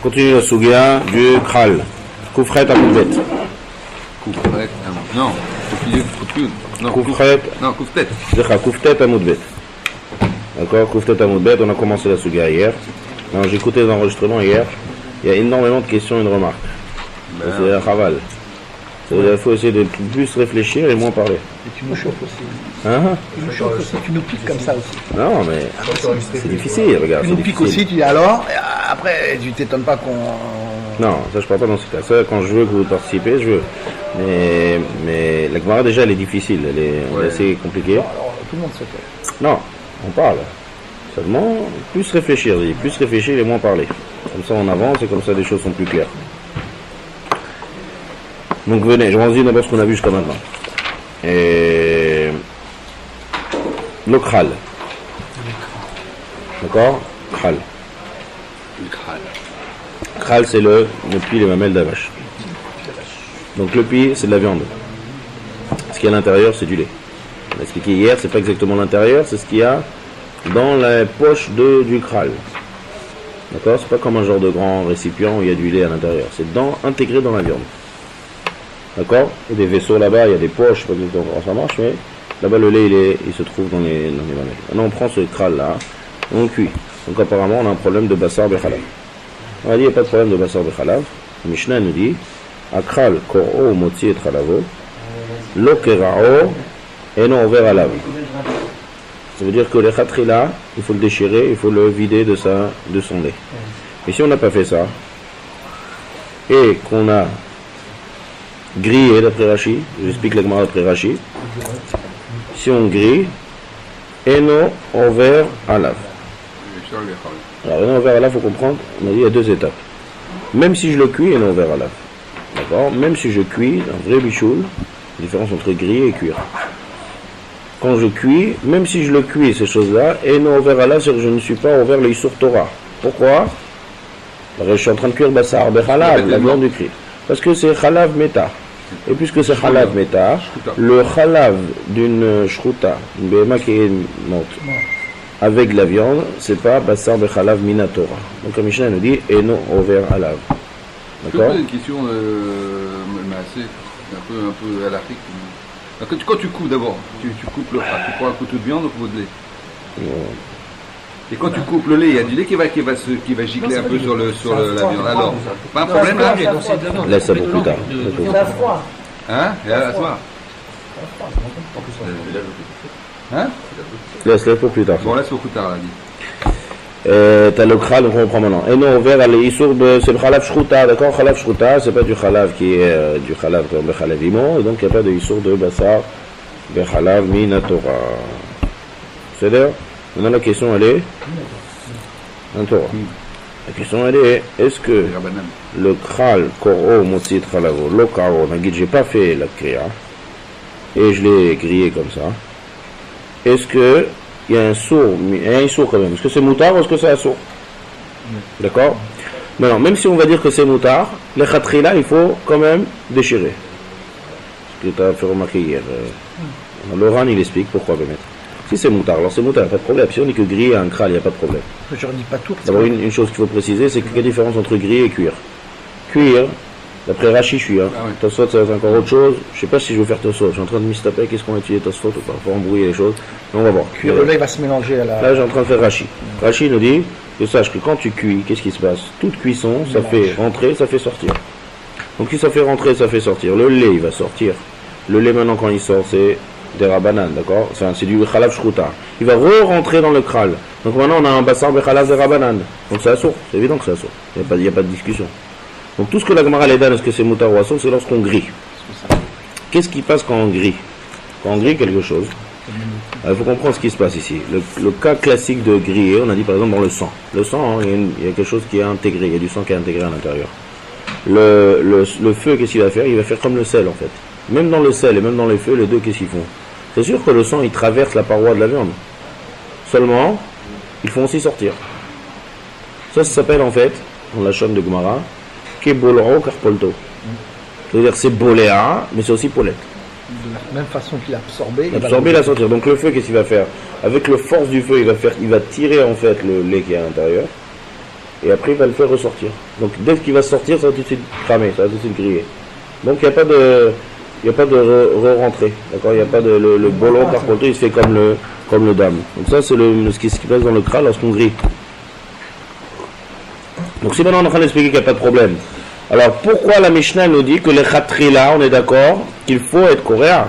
continue la Sugia du Kral. Koufret à Moudbet. Koufret, non. Koufret. Non, Kouftet. Kouftet à Moudbet. D'accord, Kouftet à Moudbet, on a commencé la Sugia hier. Alors, j'ai écouté les enregistrements hier. Il y a énormément de questions et de remarques. C'est un chaval. Il faut essayer de plus réfléchir et moins parler. Et tu nous chauffes aussi. Hein? Tu nous chauffes aussi. Tu nous piques comme ça aussi. Non, mais c'est difficile, regarde. Tu nous piques aussi, tu dis alors. Après, tu t'étonnes pas qu'on. Non, ça je parle pas dans ce cas. Ça, quand je veux que vous participez, je veux. Mais la Gemara déjà, elle est difficile. Elle est assez compliquée. Alors, tout le monde se fait. Non, on parle. Seulement, plus réfléchir. Plus réfléchir et moins parler. Comme ça, on avance et comme ça, les choses sont plus claires. Donc venez, je vous dis d'abord ce qu'on a vu jusqu'à maintenant. Et le Kral. D'accord? Kral. Kral, c'est le pied, les mamelles de la vache. Donc le pied, c'est de la viande. Ce qu'il y a à l'intérieur, c'est du lait. On a expliqué hier, c'est pas exactement l'intérieur, c'est ce qu'il y a dans la poche du Kral. D'accord? C'est pas comme un genre de grand récipient où il y a du lait à l'intérieur. C'est intégré dans la viande. D'accord? Il y a des vaisseaux là-bas, il y a des poches, je sais pas exactement comment ça marche, mais là-bas le lait il se trouve dans les mamelles. Maintenant on prend ce Kral là, on le cuit. Donc apparemment on a un problème de bassar bechalav. On a dit il n'y a pas de problème de bassar bechalav. Le Mishnah nous dit Akral kor'o motzi et chalavo, lo kera'o eno over alav. Ça veut dire que le khatrila, il faut le déchirer, il faut le vider de son lait. Et si on n'a pas fait ça, et qu'on a grillé d'après Rashi, j'explique la Gemara d'après Rashi, si on grille, eno over alav. Alors eno over alav, il faut comprendre, on a dit il y a deux étapes. Même si je le cuis, eno over alav. D'accord? Même si je cuis, un vrai bichoul, la différence entre griller et cuire. Quand je cuis, même si je le cuis, ces choses-là, eno over alav, c'est que je ne suis pas ouvert le Isur Torah. Pourquoi? Parce que je suis en train de cuire bassar bechalav, la viande du cri. Parce que c'est chalav meta. Et puisque c'est chalav meta, le chalav d'une shruta, une béma qui est morte, avec la viande, c'est pas bassar bechalav minatora. Donc la Mishnah nous dit eno over alav. D'accord? C'est une question assez, un peu halakhique. Quand tu coupes d'abord, tu coupes le chat, tu prends un couteau de viande ou un couteau de lait. Et quand tu coupes le lait, il y a du lait qui va gicler un peu sur la viande. Alors, pas un problème là? Laisse ça pour plus tard. Ça froid. Hein? Et à soir. Hein? Laisse pour plus tard. Bon, laisse au plus tard, là, dit. T'as le Kral, donc on reprend maintenant. Et non, vers les Issour, c'est le Chalav Shruta, d'accord? Chalav Shruta, c'est pas du Chalav qui est du Chalav comme le Chalav Imo, et donc il n'y a pas de Issour de Bassar, de Chalav Minatora. C'est-à-dire, maintenant la question elle est un Torah. La question elle est, est-ce que le Kral, Koro, Motsit, Chalavo, le Karo, j'ai pas fait la Kriya, et je l'ai grillé comme ça, est-ce que il y a un sourd quand même. Est-ce que c'est moutard ou est-ce que c'est un sourd? D'accord? Maintenant, même si on va dire que c'est moutard, les khatrila, il faut quand même déchirer. Ce que tu as fait remarquer hier. Laurent, il explique pourquoi le mettre. Si c'est moutard, alors c'est moutard, pas de problème. Si on dit que griller un kral, il n'y a pas de problème. Je ne dis pas tout. D'abord, une chose qu'il faut préciser, c'est qu'il y a une différence entre griller et cuire. Cuire, d'après Rashi, je suis. Tosfot, ça va être encore autre chose. Je ne sais pas si je vais faire Tosfot. Je suis en train de mistaper qu'est-ce qu'on va utiliser Tosfot ou pas. Pour embrouiller les choses. Mais on va voir. Cuire, le lait va se mélanger à la. Là, j'ai en train de faire Rashi. Rashi nous dit que sache que quand tu cuis, qu'est-ce qui se passe? Toute cuisson, ça fait rentrer, ça fait sortir. Donc si ça fait rentrer, ça fait sortir. Le lait, il va sortir. Le lait, maintenant, quand il sort, c'est des rabanan, d'accord? C'est du chalav shruta. Il va re-rentrer dans le kral. Donc maintenant, on a un bassar bechalav de rabanan. Donc c'est assourd. C'est évident que c'est assourd. Il n'y a pas de discussion. Donc tout ce que la Gemara les donne, est-ce que c'est moutar ou assourd, c'est lorsqu'on grille. Qu'est-ce qui passe quand on grille? Quand on grille quelque chose, il faut comprendre ce qui se passe ici. Le cas classique de griller, on a dit par exemple dans le sang. Le sang, hein, il y a quelque chose qui est intégré, il y a du sang qui est intégré à l'intérieur. Le feu, qu'est-ce qu'il va faire? Il va faire comme le sel en fait. Même dans le sel et même dans les feux, les deux, qu'est-ce qu'ils font? C'est sûr que le sang, il traverse la paroi de la viande. Seulement, ils font aussi sortir. Ça s'appelle en fait, dans la chaîne de Gemara, Kebolro Karpolto. C'est-à-dire c'est boléa, mais c'est aussi polette. De la même façon qu'il a absorbé. Il va sortir. Donc le feu, qu'est-ce qu'il va faire? Avec la force du feu, il va tirer en fait le lait qui est à l'intérieur. et après il va le faire ressortir. Donc dès qu'il va sortir, ça va tout de suite cramer, ça va tout de suite griller. Donc il n'y a pas de re-rentrée, d'accord. Il n'y a pas de le bolon par contre il se fait comme le dame. Donc ça c'est ce qui se passe dans le kral lorsqu'on grille. Donc si maintenant on est en train d'expliquer qu'il n'y a pas de problème, alors pourquoi la Mishnah nous dit que les khatrila, on est d'accord qu'il faut être coréen?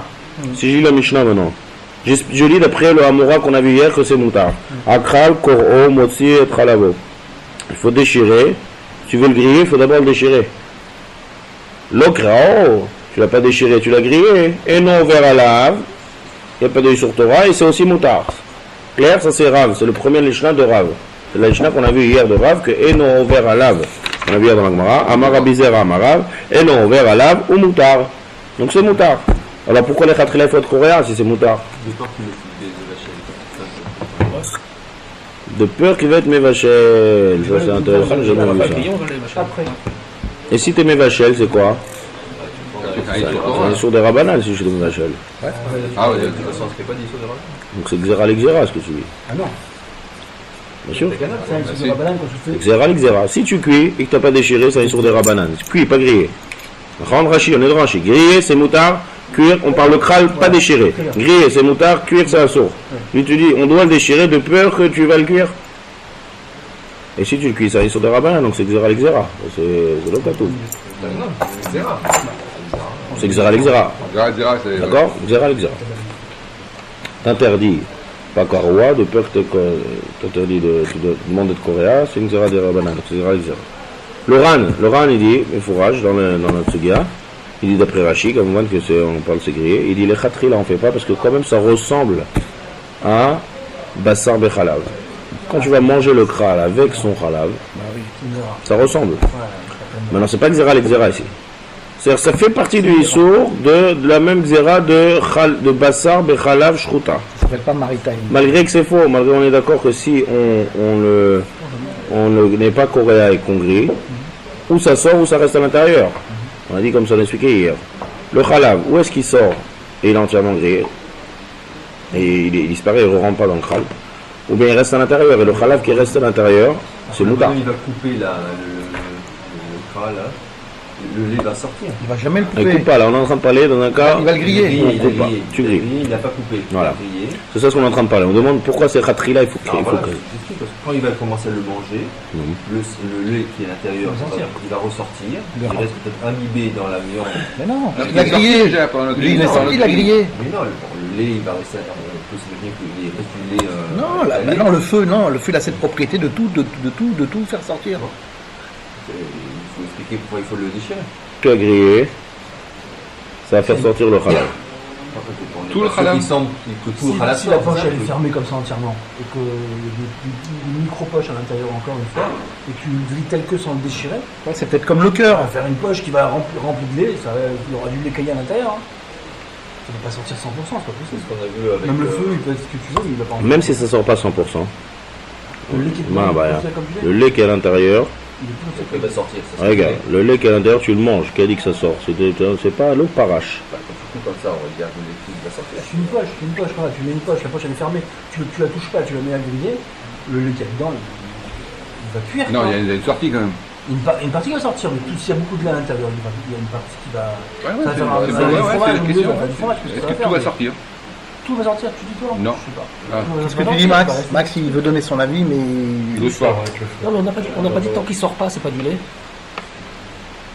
Si je lis la Mishnah maintenant, je lis d'après le Hamura qu'on a vu hier que c'est moutar. Akral, kor'o, motzi et tralavo. Il faut déchirer. Si tu veux le griller, il faut d'abord le déchirer. L'okrao, tu l'as pas déchiré, tu l'as grillé. Et non ouvert à lave. Il n'y a pas d'œil sur Torah et c'est aussi moutar. Clair, ça c'est Rav, c'est le premier Mishnah de Rav. C'est la Mishnah qu'on a vu hier de Rav que et non ouvert à lave. On a vu hier dans la Gemara, Amar Abizera Amarav, et non ouvert à lave ou moutar. Donc c'est moutar. Alors pourquoi les khatrila il faut être coréen si c'est moutar? De peur qu'il va être mévachel. Ça c'est intéressant, j'ai jamais vu ça. Et si t'es mévachel, c'est quoi? C'est sur des rabanan si je suis mévachel. Ah oui, donc c'est xéra l'exéra ce que tu dis. Ah non. Bien sûr. C'est sur des rabanan quand tu fais. Xéra l'exéra. Si tu cuis et que t'as pas déchiré, ça est sur des rabanan. Cuit, pas grillé. On est de Rashi. Grillé, c'est moutar. Cuire, on parle le kral, pas déchiré. Griller, c'est moutar. Cuire, c'est assour. Lui, tu dis, on doit le déchirer de peur que tu vas le cuire. Et si tu le cuis, ça est sur des rabbins, donc c'est xéra l'exéra. C'est l'autre à tout. C'est xéra l'exéra. D'accord? Xéra l'exéra. T'interdis, pas karoua, de peur que t'interdis de demander de coréa, c'est une xéra des rabbins, donc c'est xéra l'exéra. Le Ran, il dit, il fourrage dans notre sugia. Il dit d'après Rashi, comme on parle de grillé, il dit les khatri là on fait pas parce que quand même ça ressemble à bassar bechalav. Quand tu vas manger le kral avec son khalav, ça ressemble. Maintenant c'est pas xéra l'exéra ici. C'est-à-dire ça fait partie du issour de la même xéra de bassar bechalav shruta. Ça s'appelle pas maritime. Malgré que c'est faux, malgré on est d'accord que si on n'est pas coréen et qu'on grille, ou ça sort ou ça reste à l'intérieur. On a dit comme ça, on a expliqué hier. Le khalav, où est-ce qu'il sort et il est entièrement grillé et il disparaît, il ne rentre pas dans le khal. Ou bien il reste à l'intérieur et le khalav qui reste à l'intérieur, c'est moutar. Il va couper le khal, le lait va sortir. Il va jamais le couper. Il ne coupe pas, là on est en train de parler dans un cas. Il va le griller. On ne coupe pas. Tu grilles. Il n'a pas coupé. Voilà. C'est ça ce qu'on est en train de parler. On demande pourquoi ces khatri là il faut griller. Quand il va commencer à le manger, le lait qui est à l'intérieur, il va ressortir. Il reste peut-être imbibé dans la viande. Mais non, il a grillé. Il est sorti, il a grillé. Mais non, le lait, il va rester. Non, le feu, il a cette propriété de tout faire sortir. Il faut expliquer pourquoi il faut le déchirer. Tu as grillé, ça va faire sortir le khalav. Tout le khalav. Si la poche elle est fermée comme ça entièrement et que il y a une micro-poche à l'intérieur encore une fois et que tu le grilles tel que sans le déchirer, Ouais, c'est peut-être comme le cœur. on va faire une poche qui va remplie de lait, il y aura du lait caillé à l'intérieur. Ça ne va pas sortir 100%, c'est pas possible. Ce qu'on a vu avec Même le feu, il peut être ce que tu veux, mais il va pas Même si ça sort pas 100%. le lait qui est Le lait qui est à l'intérieur, il va sortir. regarde, le lait qui est à l'intérieur, tu le manges. Qui a dit que ça sort? C'est pas l'eau parache. Comme ça, on regarde le lait qui va sortir. Tu mets une poche, la poche elle est fermée, tu la touches pas, tu la mets à griller, le lait qu'il y a dedans, il va cuire. Non, il y a une sortie quand même. Une partie va sortir, mais s'il y a beaucoup de lait à l'intérieur, il y a une partie qui va. C'est la question. Est-ce que tout va sortir? Tout va sortir, tu dis toi? Non. Je sais pas. Qu'est-ce que tu dis, Max? Max, il veut donner son avis, mais. Le soir. Non, mais on n'a pas dit tant qu'il sort pas, c'est pas du lait.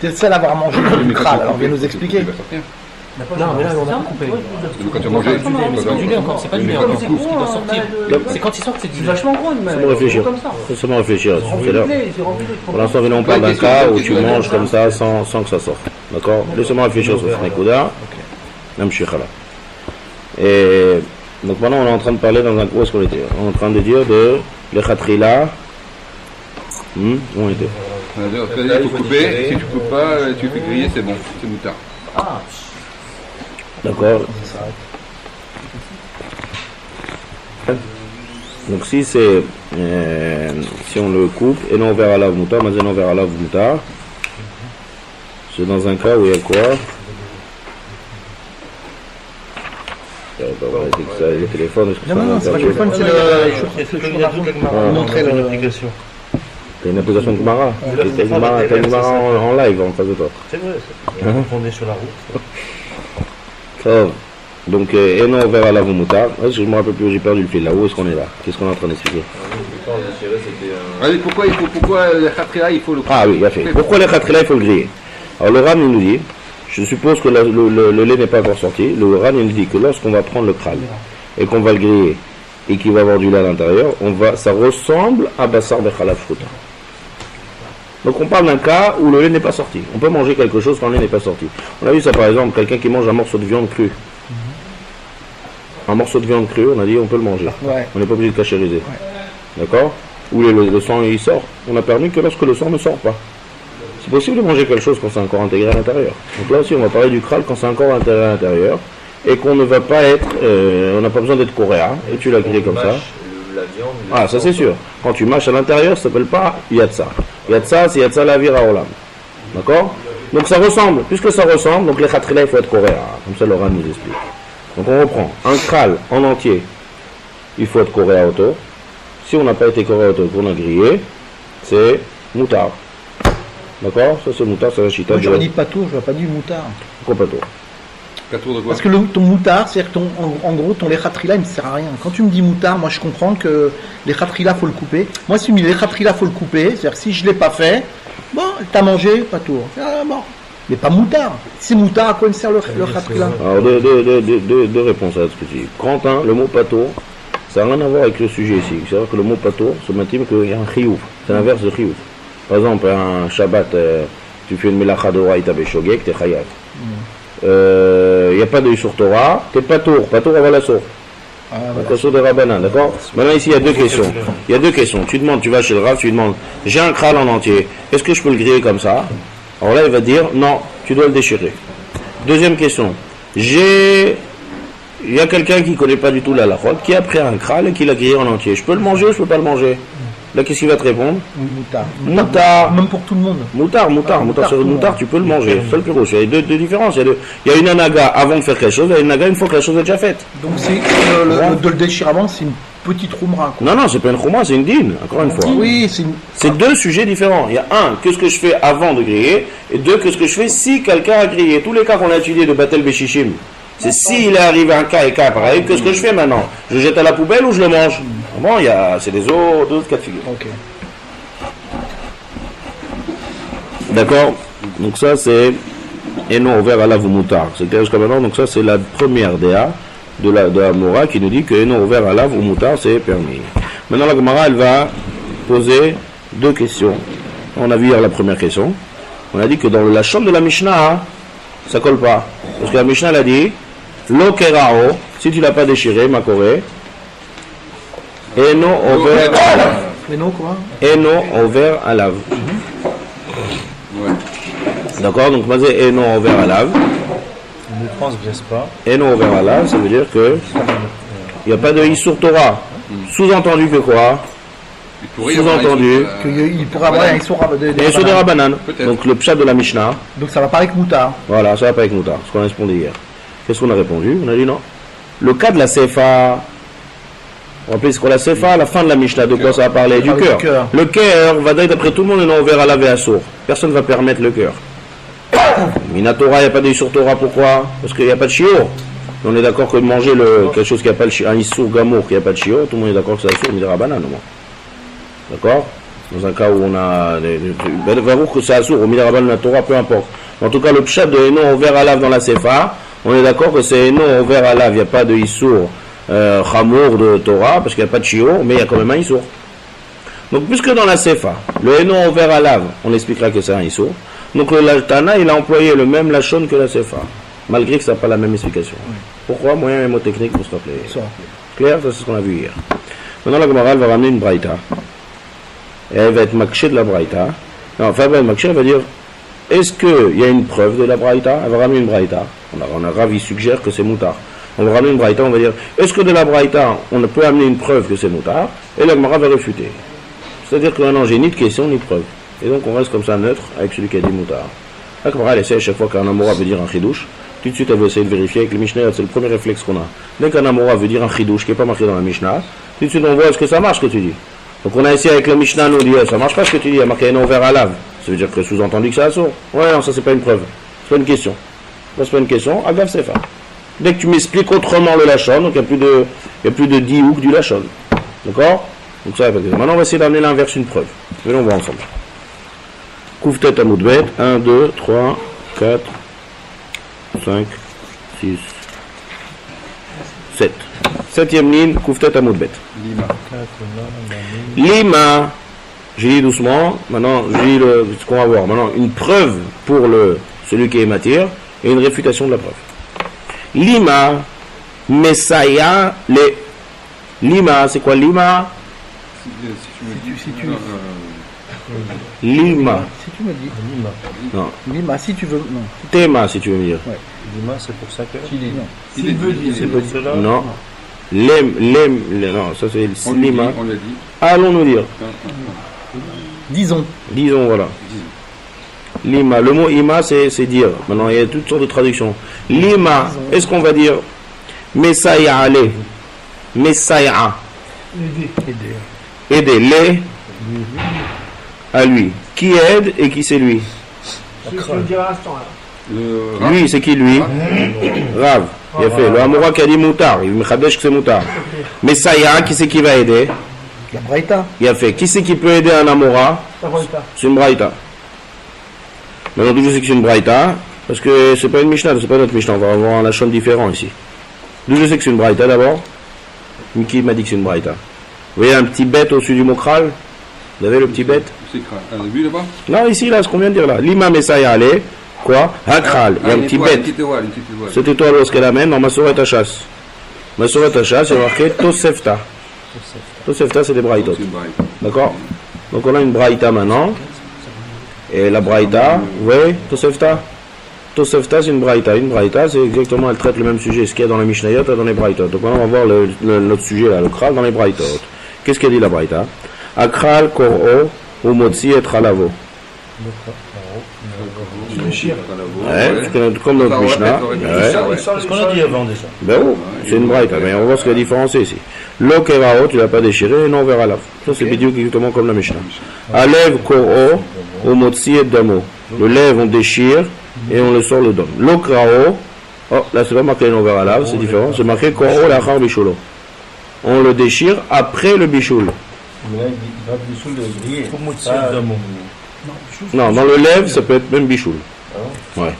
T'es le seul à avoir mangé du kral, alors viens nous expliquer. Il va sortir. Non, mais là, on a pas coupé. Quand tu as mangé, C'est pas du lait encore, c'est pas du lait encore. C'est ce qui doit sortir. C'est quand il sort que c'est du lait. Vachement gros, mais. Laisse-moi réfléchir. Laisse-moi réfléchir. C'est là. Pour l'instant, on parle d'un cas où tu manges comme ça sans que ça sorte. D'accord? Laissez-moi réfléchir sur ce Nekuda. Même Shekhala. Et donc maintenant, on est en train de parler dans un coup, où est-ce qu'on était? On est en train de dire de les khatrila. Où on était? il faut couper. Si tu coupes pas, tu fais griller, c'est bon. C'est moutard. D'accord. Donc si c'est si on le coupe et non vers la moutar, mais non vers la moutar, c'est dans un cas où il y a quoi? Le téléphone, est-ce que Non, c'est pas le téléphone, c'est le. Montrer l'application. T'as une application de Gemara. T'as une Gemara en live en face de toi. C'est vrai, on est sur la route. Ça. Donc, Eno ouvert à la moutarde. Je me rappelle plus, j'ai perdu le fil là. Où est-ce qu'on est là? Qu'est-ce qu'on est en train d'expliquer? Allez, pourquoi le khatrila, il faut le Ah oui, il a fait. Pourquoi le khatrila, il faut le griller? Alors, le Ran, il nous dit, je suppose que le lait n'est pas encore sorti. Le Ran, il nous dit que lorsqu'on va prendre le kral et qu'on va le griller et qu'il va avoir du lait à l'intérieur, ça ressemble à Bassar Bechalaf Shruta. Donc on parle d'un cas où le lait n'est pas sorti. On peut manger quelque chose quand le lait n'est pas sorti. On a vu ça par exemple, quelqu'un qui mange un morceau de viande crue. Un morceau de viande crue, on a dit on peut le manger. Ouais. On n'est pas obligé de cachériser. D'accord? Où le sang il sort. On a permis que lorsque le sang ne sort pas. C'est possible de manger quelque chose quand c'est encore intégré à l'intérieur. Donc là aussi on va parler du kral quand c'est encore intégré à l'intérieur. Et qu'on ne va pas être, on n'a pas besoin d'être coréen. Et tu l'as grillé comme ça. La viande, ah, ça c'est sûr. Quand tu mâches à l'intérieur, ça s'appelle pas Yatsa. Yatsa, c'est Yatsa la vira olam. D'accord? Donc ça ressemble. Puisque ça ressemble, donc les khatrila, il faut être coréen. Comme ça, Laurent nous explique. Donc on reprend. Un kral en entier, il faut être coréen autour. Si on n'a pas été coréen autour, qu'on a grillé, c'est moutard. D'accord? Ça c'est moutard, c'est la chita. Moi j'aurais dit patour, je n'aurais pas dit moutard. Pourquoi patour? Parce que ton moutard, c'est-à-dire que en gros, ton lechatrila, il ne sert à rien. Quand tu me dis moutard, moi je comprends que lechatrila, il faut le couper. Moi, si tu me dis lechatrila, il faut le couper, c'est-à-dire que si je ne l'ai pas fait, bon, t'as mangé, pas tour. Ah, bon. Mais pas moutard. Si moutard, à quoi il sert le lechatrila? Alors, deux réponses à ce que tu dis. Quentin, le mot patour, ça n'a rien à voir avec le sujet ici. C'est-à-dire que le mot patour, ça m'intime qu'il y a un chiouf. C'est l'inverse de chiouf. Par exemple, un Shabbat, tu fais une melacha de Raïta Beshogek, t'es chayat. Il n'y a pas de Yisur Torah, t'es patour avant la source. Voilà. De Rabbanan, d'accord? Maintenant ici il y a deux questions. Il y a deux questions. Tu demandes, tu vas chez le Rav, tu lui demandes, j'ai un kral en entier, est-ce que je peux le griller comme ça? Alors là il va dire, non, tu dois le déchirer. Deuxième question, il y a quelqu'un qui ne connaît pas du tout la halakha, qui a pris un kral et qui l'a grillé en entier. Je peux le manger ou je peux pas le manger? Là, qu'est-ce qu'il va te répondre? Moutard. Même pour tout le monde. Moutard, tu peux le manger. Seul plus rouge. Il y a deux différences. Il y a une anaga avant de faire quelque chose, et il y a une anaga une fois que la chose est déjà faite. Donc, de le déchirer avant, c'est une petite roumra. Non, c'est pas une roumra, c'est une dîne, encore une fois. Oui, c'est deux sujets différents. Il y a un, qu'est-ce que je fais avant de griller, et deux, qu'est-ce que je fais si quelqu'un a grillé. Tous les cas qu'on a étudiés de Batel Beshishim, c'est s'il est arrivé un cas et cas pareil, qu'est-ce que je fais maintenant? Je jette à la poubelle ou je le mange? Bon, c'est des autres cas de figure. Okay. D'accord? Donc ça c'est Eno ouvert à la moutard. C'est clair jusqu'à maintenant. Donc ça c'est la première DA de la Mora qui nous dit que Eno ouvert à la moutard c'est permis. Maintenant la Gemara elle va poser deux questions. On a vu hier la première question. On a dit que dans la chambre de la Mishnah, ça colle pas. Parce que la Mishnah elle a dit Lo kerao, si tu l'as pas déchiré, ma corée, Eno ouvert à la. Eno quoi? Eno ouvert à lave. Ouais. D'accord, donc mazé Eno ouvert à lave. Ne transgresse pas. Eno ouvert à lave, ça veut dire que il n'y a pas de Yisur Torah. Sous-entendu que quoi? Sous-entendu qu'il pourrait avoir un Yisur de Rabbanan. Donc le pshat de la Mishnah. Donc ça va pas avec moutard. Voilà, ça va pas avec moutard. Ce qu'on a répondu hier. Qu'est-ce qu'on a répondu? On a dit non. Le cas de la Sefa. On rappelle ce qu'on la Sefa, à la fin de la Mishnah, de quoi ça va parler? Du cœur. Le cœur va dire d'après tout le monde, on est ouvert à laver à sourd. Personne ne va permettre le cœur. Minatora, il n'y a pas de Yisur Torah, pourquoi? Parce qu'il n'y a pas de shiur. On est d'accord que manger quelque chose qui n'a pas le shiur, un Yisur Gamour qui n'a pas de shiur, tout le monde est d'accord que c'est assour, mais il Rabbanan au moins. D'accord? Dans un cas où on a. Va voir que c'est assour, au Rabbanan, la Torah, peu importe. En tout cas, le pshat de Eno ouvert à lave dans la Sefa, on est d'accord que c'est Eno ouvert à lave, il n'y a pas de Yisur. Chamour de Torah, parce qu'il n'y a pas de shiur, mais il y a quand même un Issour. Donc, puisque dans la Sefa, le Eno ouvert à lave, on expliquera que c'est un Issour, donc le Tana, il a employé le même Lachon que la Sefa, malgré que ça n'a pas la même explication. Oui. Pourquoi? Moyen mémotechnique pour se rappeler. Clair, ça c'est ce qu'on a vu hier. Maintenant, la Gemara va ramener une Braïta, et elle va être makché de la Braïta. Non, enfin, elle va être makché, elle va dire, est-ce qu'il y a une preuve de la Braïta? Elle va ramener une Braïta. On a Ravi suggère que c'est moutard. On va ramener une braïta, on va dire, est-ce que de la braïta, on peut amener une preuve que c'est moutard? Et la Gemara va réfuter. C'est-à-dire que maintenant, j'ai ni de question, ni de preuve. Et donc, on reste comme ça neutre avec celui qui a dit moutard. La Gemara, elle essaie à chaque fois qu'un amora veut dire un chidouche, tout de suite, elle va essayer de vérifier avec le Mishnah, c'est le premier réflexe qu'on a. Dès qu'un amora veut dire un chidouche qui n'est pas marqué dans la Mishnah, tout de suite, on voit est-ce que ça marche ce que tu dis. Donc on a essayé avec le Mishnah, nous dit, ça marche pas ce que tu dis, il y a marqué un ouvert à lave. Ça veut dire que sous-entendu que c'est assourd. Ouais, non, ça c'est pas une preuve. C'est pas une question. Ça c'est pas une question. Agav Sefa. Dès que tu m'expliques autrement le Lachon, donc il n'y a plus de diouk du Lachon. D'accord? Donc ça, maintenant on va essayer d'amener l'inverse une preuve. Et on va ensemble. Couvre tête à Moudbet. 1, 2, 3, 4, 5, 6, 7. Septième ligne, couvre tête à Moudbet. Lima. J'ai dit doucement. Maintenant, j'ai dit ce qu'on va voir. Maintenant, une preuve pour celui qui est matière et une réfutation de la preuve. Lima, Messiah, les. Lima, c'est quoi Lima? Lima. Si tu me dis. Lima. Non. Lima, si tu veux. Non. Théma, si tu veux me dire. Ouais. Lima, c'est pour ça que. S'il veut dire. C'est pour cela. Non. Non, ça c'est On Lima. l'a dit. Allons-nous dire. Disons. Disons, voilà. Lima. Le mot ima, c'est dire. Maintenant, il y a toutes sortes de traductions. Lima, est-ce qu'on va dire Messiah, allez. Messiah. Aider. Les. À lui. Qui aide et qui c'est lui? Lui, c'est qui lui? Rav. Il a fait. Le Hamoura qui a dit Moutar. Il me khadesh que c'est Moutar. Messiah, qui c'est qui va aider? La Braïta. Il a fait. Qui c'est qui peut aider un Hamoura? C'est une Braïta. Maintenant, d'où je sais que c'est une Braïta? Parce que c'est pas une Mishnah, c'est pas notre Mishnah. On va avoir un Lachon différent ici. D'où je sais que c'est une Braïta d'abord? Qui m'a dit que c'est une Braïta? Vous voyez un petit bête au-dessus du mot kral? Vous avez le petit bête? C'est Kral. Ah, lui là-bas? Non, ici, là, ce qu'on vient de dire là. L'imam Messiah allez. Quoi? Hakral. Il y a un petit bête. Une petite étoile. Cette étoile, lorsqu'elle amène dans Masoret Hachas. Masoret Hachas, c'est marqué Tosefta. Tosefta, c'est des braïtot. D'accord? Donc on a une braïta maintenant. Et la braïta, vous voyez, Tosefta. Tosefta, c'est une braïta. Une braïta, c'est exactement, elle traite le même sujet. Ce qu'il y a dans les Mishnayot et dans les braïtot. Donc maintenant, on va voir l'autre sujet là, le kral dans les braïtot. Qu'est-ce qu'elle dit la braïta? Akral, Kor'o, ou Motsi et Tralavo. Ouais, comme notre Mishnah. C'est ce qu'on a dit avant déjà. Ben oui, c'est une braïta, mais on va voir ce qu'il y a différencié ici. Lo kerao, tu l'as pas déchiré, et non vers Alaf. Ça c'est bidiouk exactement comme la Mishnah. Alev koro, ou motsi et damo. Le lèvre on déchire et on le sort le dom. Lo kerao, oh là c'est pas marqué non vers Alaf, c'est différent, c'est marqué koro lachar bishulo. On le déchire après le bichoul. Mais là, il va bichoul de griller. Non, dans le lèvre, ça peut être même bichoul. Ouais.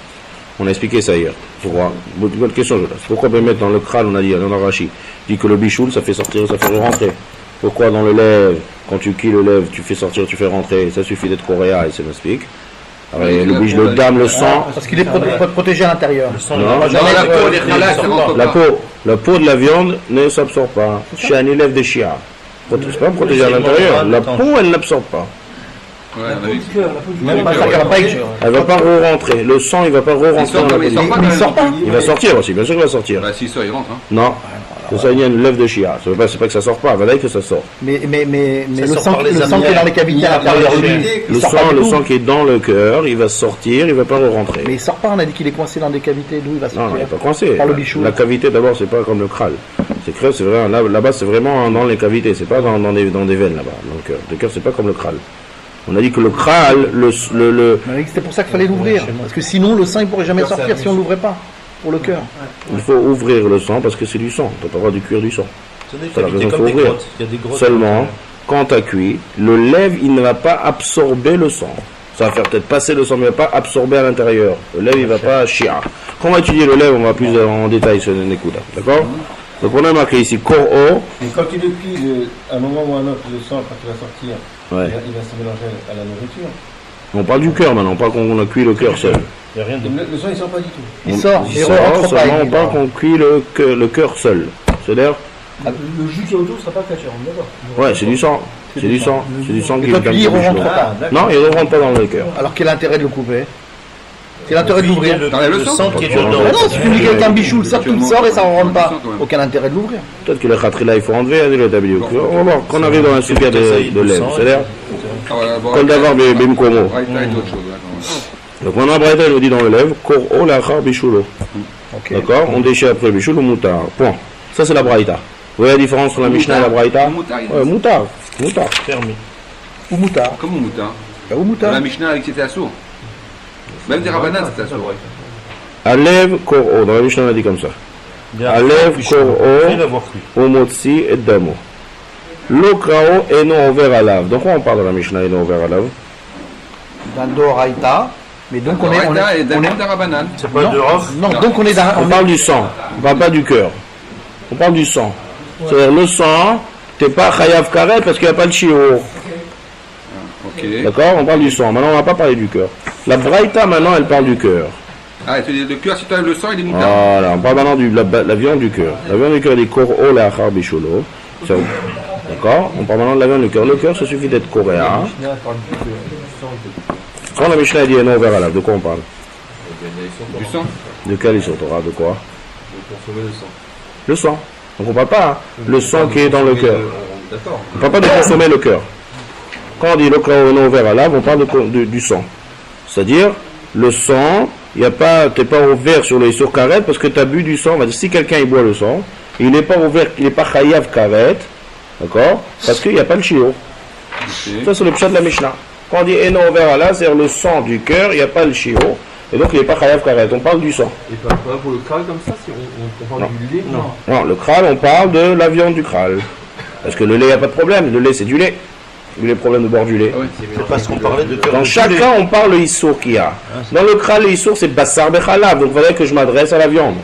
On a expliqué ça hier. Pourquoi? Bonne question, je laisse. Pourquoi peut mettre dans le crâne, on a dit, dans Rashi, dit que le bichoul, ça fait sortir, ça fait rentrer. Pourquoi dans le lèvre, quand tu cuis le lèvre, tu fais sortir, tu fais rentrer, ça suffit d'être coréa et ça m'explique. Le dame, le sang. Parce qu'il est protégé à l'intérieur. Non, la peau de la viande ne s'absorbe pas. Chez un élève de chia. C'est pas protégé à l'intérieur. La peau, elle n'absorbe pas. Même pas ça, elle va pas re-rentrer. Le sang, il va pas re-rentrer dans la peau. Il sort pas. Il va sortir aussi, bien sûr qu'il va sortir. Bah, s'il sort, il rentre. Hein. Non. C'est ça, il y a une lèvre de chia. C'est pas que ça sort pas. Voilà que ça sort. Mais le sang qui est dans les cavités à l'intérieur, le sang qui est dans le cœur, il va sortir, il va pas re-rentrer. Mais il sort pas, on a dit qu'il est coincé dans des cavités, d'où il va sortir? Non, il n'est pas coincé. Par le bichou. La cavité, d'abord, c'est pas comme le crâne. C'est vrai, là-bas, c'est vraiment dans les cavités, c'est pas dans des veines là-bas. Donc, le cœur, c'est pas comme le crâne. On a dit que le crâne, c'est pour ça qu'il fallait l'ouvrir. Parce que sinon, le sang, il pourrait jamais sortir si on l'ouvrait pas. Pour le cœur. Il faut ouvrir le sang parce que c'est du sang. Tu n'as pas le droit de cuire du sang. C'est la raison qu'il faut ouvrir. Seulement, quand tu as cuit, le lèvre, il ne va pas absorber le sang. Ça va faire peut-être passer le sang, mais il ne va pas absorber à l'intérieur. Le lèvre, il ne va pas chier. Quand on va étudier le lèvre, on va plus en détail sur Nekuda. D'accord? Donc on a marqué ici Kor'o. Et quand tu le cuis, à un moment ou à un autre, le sang, quand il va sortir, il va se mélanger à la nourriture. On parle du cœur maintenant, pas qu'on a cuit le cœur seul. Il y a rien de... Le sang, il sort pas du tout. Il sort seulement on parle qu'on cuit le cœur seul. C'est-à-dire le jus qui est autour ne sera pas caché, on est d'accord. Ouais, c'est du sang. C'est du sang. C'est du sang qui est il ne rentre pas. Non, il ne rentre pas dans le cœur. Alors quel intérêt de le couper? Quel intérêt de l'ouvrir? Le sang qui est dedans. Non, si tu dis quelqu'un bichou, ça tout sort et ça ne rentre pas. Aucun intérêt de l'ouvrir. Peut-être que le khatrila, il faut enlever le tablier. On va voir qu'on arrive dans un sujet de lèvres. C'est-à-dire comme d'avoir Bimkomo. Donc maintenant, Braïta nous dit dans le lèvre, Kor'o lachar bishulo. D'accord? On déchire après le bichoul ou moutard. Point. Ça, c'est la Braïta. voyez la différence entre la Mishnah et la Braïta? Ou Moutar. Fermé. Ou moutard. Comment moutard? Ou moutard. La Mishnah avec c'était assourd. Même des Rabbanan c'était assourd. Alev Kor'o, dans la Mishnah on a dit comme ça. Alev Kor'o, Omotsi et Damo. L'okrao et non ouvert à lave. Donc on parle de la Mishnah et non ouvert à lave. Dans Doraïta. Mais donc on est Rabbanan. C'est pas de Rav? non, donc on est dans On parle du sang, on parle pas du cœur. On parle du sang. C'est-à-dire le sang, t'es pas chayav karet parce qu'il n'y a pas de shiur. Ok. D'accord? On parle du sang. Maintenant on va pas parler du cœur. La Braïta maintenant elle parle du cœur. Ah, le cœur, si tu as le sang, il est moutard. Voilà, on parle maintenant de la viande du cœur. La viande du cœur, elle est kor'o la achar bisholo. D'accord? On parle maintenant de la viande du cœur. Le cœur, ça suffit d'être coréen. Quand la Mishnah dit non ouvert à lave, de quoi on parle? Du sang. De quel ils sont Torah? De quoi? De consommer le sang. Le sang. Donc on parle pas le sang qui est dans le cœur. D'accord. On parle pas de consommer le cœur. Quand on dit le cœur non ouvert à lave, on parle du sang. C'est-à-dire, le sang, t'es pas ouvert sur les sur karet parce que tu as bu du sang. Si quelqu'un il boit le sang, il n'est pas ouvert, il n'est pas chayav karet, d'accord? Parce qu'il n'y a pas le shiur. Ça c'est le pshat de la Mishnah. Quand on dit non ouvert à lave, c'est-à-dire le sang du cœur, il n'y a pas le shiur. Et donc il n'est pas chayav karet. On parle du sang. Et pas pour le crâne comme ça, si on parle du lait? Non, le kral, on parle de la viande du kral. Parce que le lait, il n'y a pas de problème. Le lait, c'est du lait. Les problèmes de boire du lait. Ah oui. C'est parce qu'on parlait de cœur. Dans chacun, on parle le issour qu'il y a. Dans le kral, le issour, c'est bassar bechalav. Donc, il faudrait que je m'adresse à la viande.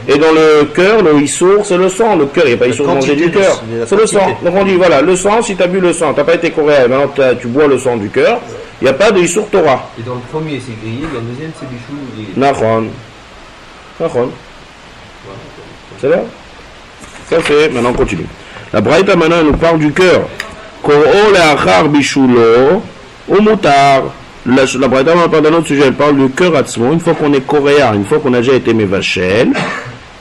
Et dans le cœur, le issour, c'est le sang. Le cœur, il n'y a pas issour de manger du cœur. C'est le sang. Donc, on dit, voilà, le sang, si tu as bu le sang, tu n'as pas été coréen, maintenant tu bois le sang du cœur, il n'y a pas de issour Torah. Et dans le premier, c'est grillé, dans le deuxième, c'est bichou. Nachon. C'est là? Ça, c'est. Maintenant, on continue. La Braïta, maintenant, elle nous parle du cœur. Kor'o le'achar bishulo ou mutar. La Braïta, on parle d'un autre sujet, elle parle du cœur atzmo. Une fois qu'on est coréen, une fois qu'on a déjà été mevachel,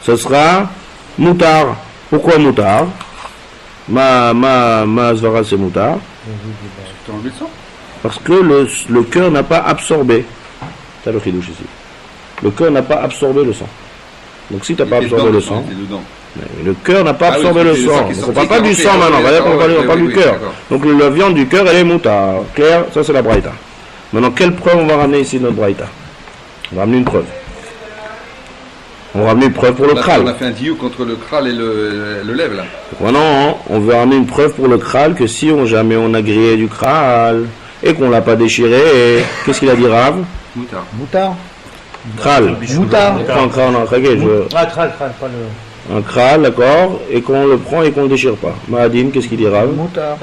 ce sera mutar. Pourquoi mutar? Ma zvara c'est mutar. Tu as enlevé le sang? Parce que le cœur n'a pas absorbé. C'est le chidouche ici. Le cœur n'a pas absorbé le sang. Donc si tu n'as pas absorbé le sang, le cœur n'a pas absorbé le sang. Donc on ne parle pas du sang maintenant, on parle du cœur. Donc la viande du cœur, elle est moutarde. Clair? Ça c'est la braïta. Maintenant, quelle preuve on va ramener ici notre braïta? On va ramener une preuve. On va ramener une preuve pour le kral. On a fait un diou contre le kral et le lève là. Maintenant, on veut ramener une preuve pour le kral que si jamais on a grillé du kral et qu'on l'a pas déchiré, qu'est-ce qu'il a dit Rav? moutard. Kral. Moutard. Kral, pas le. Un kral, d'accord, et qu'on le prend et qu'on le déchire pas. Mahadine, qu'est-ce qu'il dit Rav? Moutard.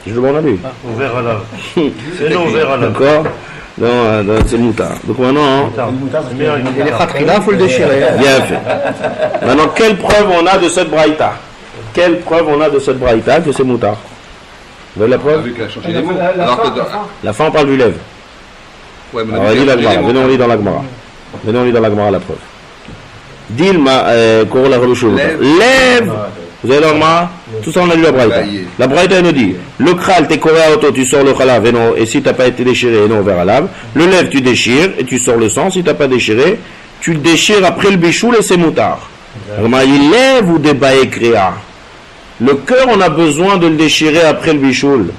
Je le demande à lui. Ouvert à lave. C'est non ouvert à lave. D'accord? Non, c'est moutard. Donc maintenant, C'est meilleur avec Et les khatrillah, il faut le déchirer. bien fait. Maintenant, quelle preuve on a de cette braïta? Quelle preuve on a de cette braïta que c'est moutard? Vous avez la On a preuve? vu qu'elle a changé les mots. Alors que La fin, on parle du lève. ouais, mais Alors, on lit la Gemara. Venez, on lit dans la Gemara. Venez, on lit dans la Gemara la preuve. Dilma, Korola Relouchou. Lève! Vous avez la Gemara? Tout ça, on a lu la braïta. La braïta, elle nous dit, le kral, t'es coré à auto, tu sors le khalav, et si t'as pas été déchiré, et non vers à lave. Le lève, tu déchires, et tu sors le sang. Si t'as pas déchiré, tu le déchires après le bichoul et c'est moutard. Il lève ou débaye créa. Le cœur, on a besoin de le déchirer après le bichoul.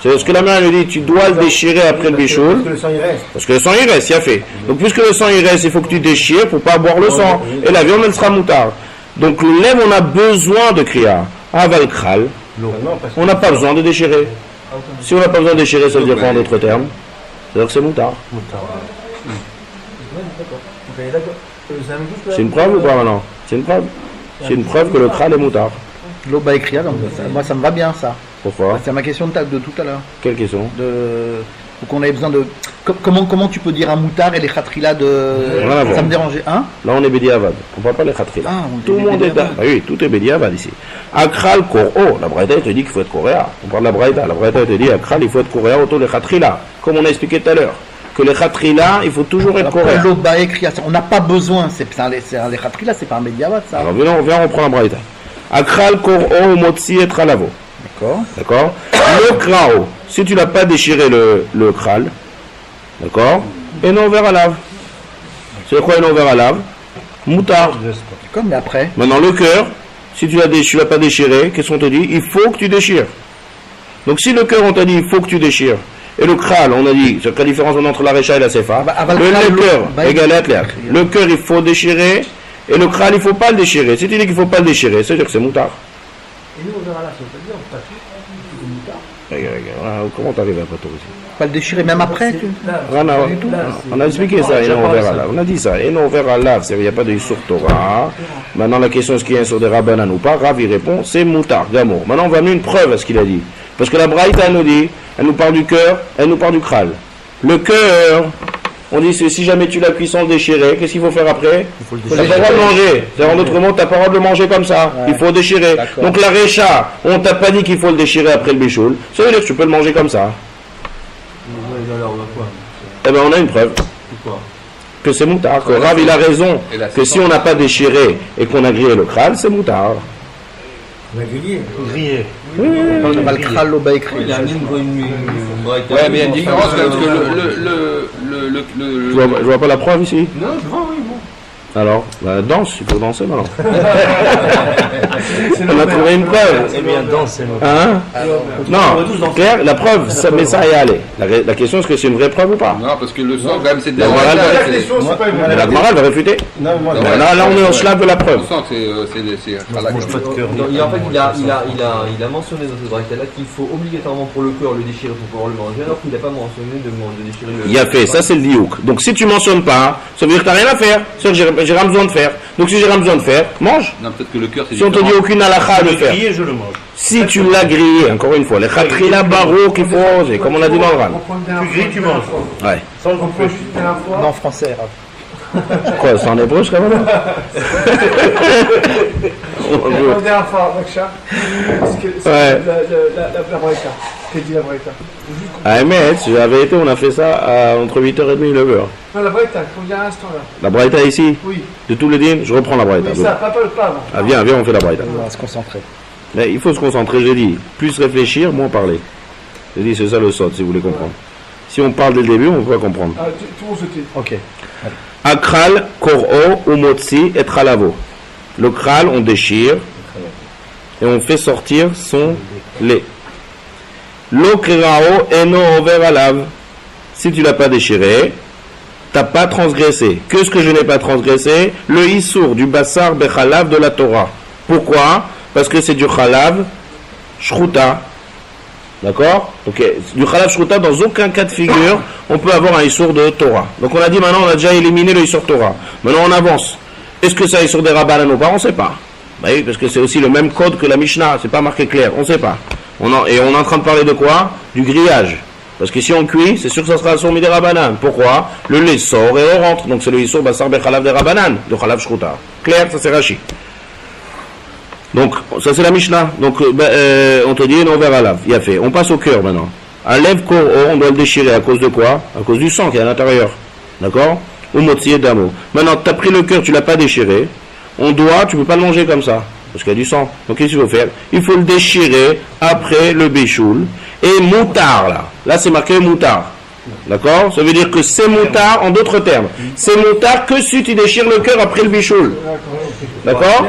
C'est ce que la mère nous dit, tu dois le déchirer après le bichoul. Parce que le sang il reste. Parce que le sang il reste, il a fait. Donc puisque le sang il reste, il faut que tu déchires pour pas boire le sang. Et la viande elle sera moutard. Donc le lève, on a besoin de kriya. Aval kral, on n'a pas besoin de déchirer. Si on n'a pas besoin de déchirer, ça veut dire quoi en d'autres termes? C'est-à-dire que c'est moutard. C'est une preuve ou pas maintenant? C'est une preuve. C'est une preuve que le kral est moutard. L'Oba écrit, donc moi ça me va bien ça. Pourquoi? C'est ma question de tout à l'heure. Quelle question? Donc on avait besoin de. Comment tu peux dire un moutard et les khatrila de. Ça me dérangeait. Hein? Là on est Bédiavad. On ne parle pas les khatrila. Tout le monde est là. Ah oui, tout est Bédiavad ici. Akral Kor'o. La Braïta te dit qu'il faut être coréen. On parle de la Braïta. La Braïta te dit Akral, il faut être coréen autour des khatrila. Comme on a expliqué tout à l'heure. Que les khatrila, il faut toujours être coréen. L'Oba écrit, on n'a pas besoin. Les khatrila, c'est pas un Bédiavad ça. Alors viens, on reprend la Braïta. Akral Kor'o Motsi et Tralavo. D'accord. Le krao, si tu n'as pas déchiré le kral, d'accord, et non ouvert à lave. C'est quoi et non ouvert à lave? Moutard. Comme mais après. Maintenant le cœur, Si tu l'as pas déchiré, qu'est-ce qu'on te dit? Il faut que tu déchires. Donc si le cœur, on t'a dit, il faut que tu déchires, et le kral, on a dit, c'est la différence entre la recha et la sefa, le cœur, égal à le cœur, il faut déchirer, et le kral, il ne faut pas le déchirer. Si tu dis qu'il ne faut pas le déchirer, c'est-à-dire que c'est moutard. Et nous, on verra là, ça veut dire, on t'a fait, Regarde, comment t'arrives à pas tout ici? Pas le déchirer même après On a expliqué ça, et non, on verra là. On a dit ça, et non, on verra là. Il n'y a pas de sur Torah. Maintenant, la question est-ce qu'il y a un sur des rabbanan ou pas? Rav, il répond, c'est moutard, gamour. Maintenant, on va amener une preuve à ce qu'il a dit. Parce que la braïta nous dit, elle nous parle du cœur, elle nous parle du kral. Le cœur, on dit, si jamais tu l'as cuit sans le déchirer, qu'est-ce qu'il faut faire après? Tu n'as pas le droit de manger. C'est-à-dire, en d'autres mots, tu n'as pas le droit de le manger comme ça. Ouais. Il faut déchirer. Donc la récha, on t'a pas dit qu'il faut le déchirer après le bichoul. Ça veut dire que tu peux le manger comme ça. Eh bien, on a une preuve. Que c'est moutard. Que Rav, il a raison. Que si on n'a pas déchiré et qu'on a grillé le kral, c'est moutard. On a grillé. Oui. Le kral, l'oba écrit. Ouais, mais il y a une différence parce que Je vois pas la preuve ici. Non, je vois, oui, bon. Alors, danse, il faut danser maintenant. On a trouvé une preuve. C'est bien, danse, c'est hein? Non, clair, la preuve, mais ça y est allé. La question, est-ce que c'est une vraie preuve ou pas? Non, parce que le sang, quand même, c'est de la morale. La morale va réfuter. Non, là, on est au slave de la preuve. Le sang, c'est en fait, il a mentionné dans cette braquette-là qu'il faut obligatoirement pour le cœur le déchirer pour pouvoir le manger, alors qu'il n'a pas mentionné de déchirer le. Il a fait, ça c'est le diouk. Donc si tu mentionnes pas, ça veut dire que tu n'as rien à faire. J'ai rien besoin de faire. Donc si j'ai rien besoin de faire, mange. Non, peut-être que le cœur, c'est si on te dit aucune halakha à le faire. Grillé, je le mange. Si tu l'as grillé, encore une fois, les khatrila baro qu'il faut oser, comme on a dit dans le ran. Tu grilles, tu manges. Ouais. Sans le reproche. Non, en français. Quoi, c'est en hébreu, je comprends pas. La dernière fois, Maksha, parce que Ouais. la braïta. Qu'est-ce dit la braïta? Ah, mais j'avais été, on a fait ça entre 8h30 et 9h. Non, la braïta, qu'on vient à l'instant là. La braïta ici? Oui. De tous les dînes, je reprends la braïta. Oui, ça, pas avant. Ah, viens, on fait la braïta. On va se concentrer. Mais il faut se concentrer, j'ai dit. Plus réfléchir, moins parler. J'ai dit, c'est ça le sot, si vous voulez comprendre. Si on parle dès le début, on peut pas comprendre. Ah, tout le monde se tait. Ok. Akral, kor'o, umotzi et tralavo. Le kral, on déchire et on fait sortir son lait. Lo krao eno over alav. Si tu l'as pas déchiré, t'as pas transgressé. Qu'est-ce que je n'ai pas transgressé? Le issour du bassar bechalav de la Torah. Pourquoi? Parce que c'est du chalav shruta. D'accord? Donc, du Khalav Shruta, dans aucun cas de figure, on peut avoir un Issour de Torah. Donc, on a dit maintenant, on a déjà éliminé le Issour Torah. Maintenant, on avance. Est-ce que c'est un Issour des Rabbanan ou pas? On ne sait pas. Bah oui, parce que c'est aussi le même code que la Mishnah. C'est pas marqué clair. On ne sait pas. Et on est en train de parler de quoi? Du grillage. Parce que si on cuit, c'est sûr que ça sera Issour des Rabbanan. Pourquoi? Le lait sort et on rentre. Donc, c'est le Issour Bassar Bechalav des Rabbanan, de Khalav Shruta. Clair, ça c'est Rashi. Donc, ça c'est la Mishnah. Donc, on te dit, non, on verra là. Il a fait. On passe au cœur maintenant. Un lève corps, on doit le déchirer à cause de quoi? À cause du sang qui est à l'intérieur. D'accord? Ou motzi et damo. Maintenant, tu as pris le cœur, tu l'as pas déchiré. Tu peux pas le manger comme ça. Parce qu'il y a du sang. Donc, qu'est-ce qu'il faut faire? Il faut le déchirer après le béchoul. Et moutard, là. Là, c'est marqué moutard. D'accord? Ça veut dire que c'est moutard, en d'autres termes. C'est moutard que si tu déchires le cœur après le bichoul. D'accord?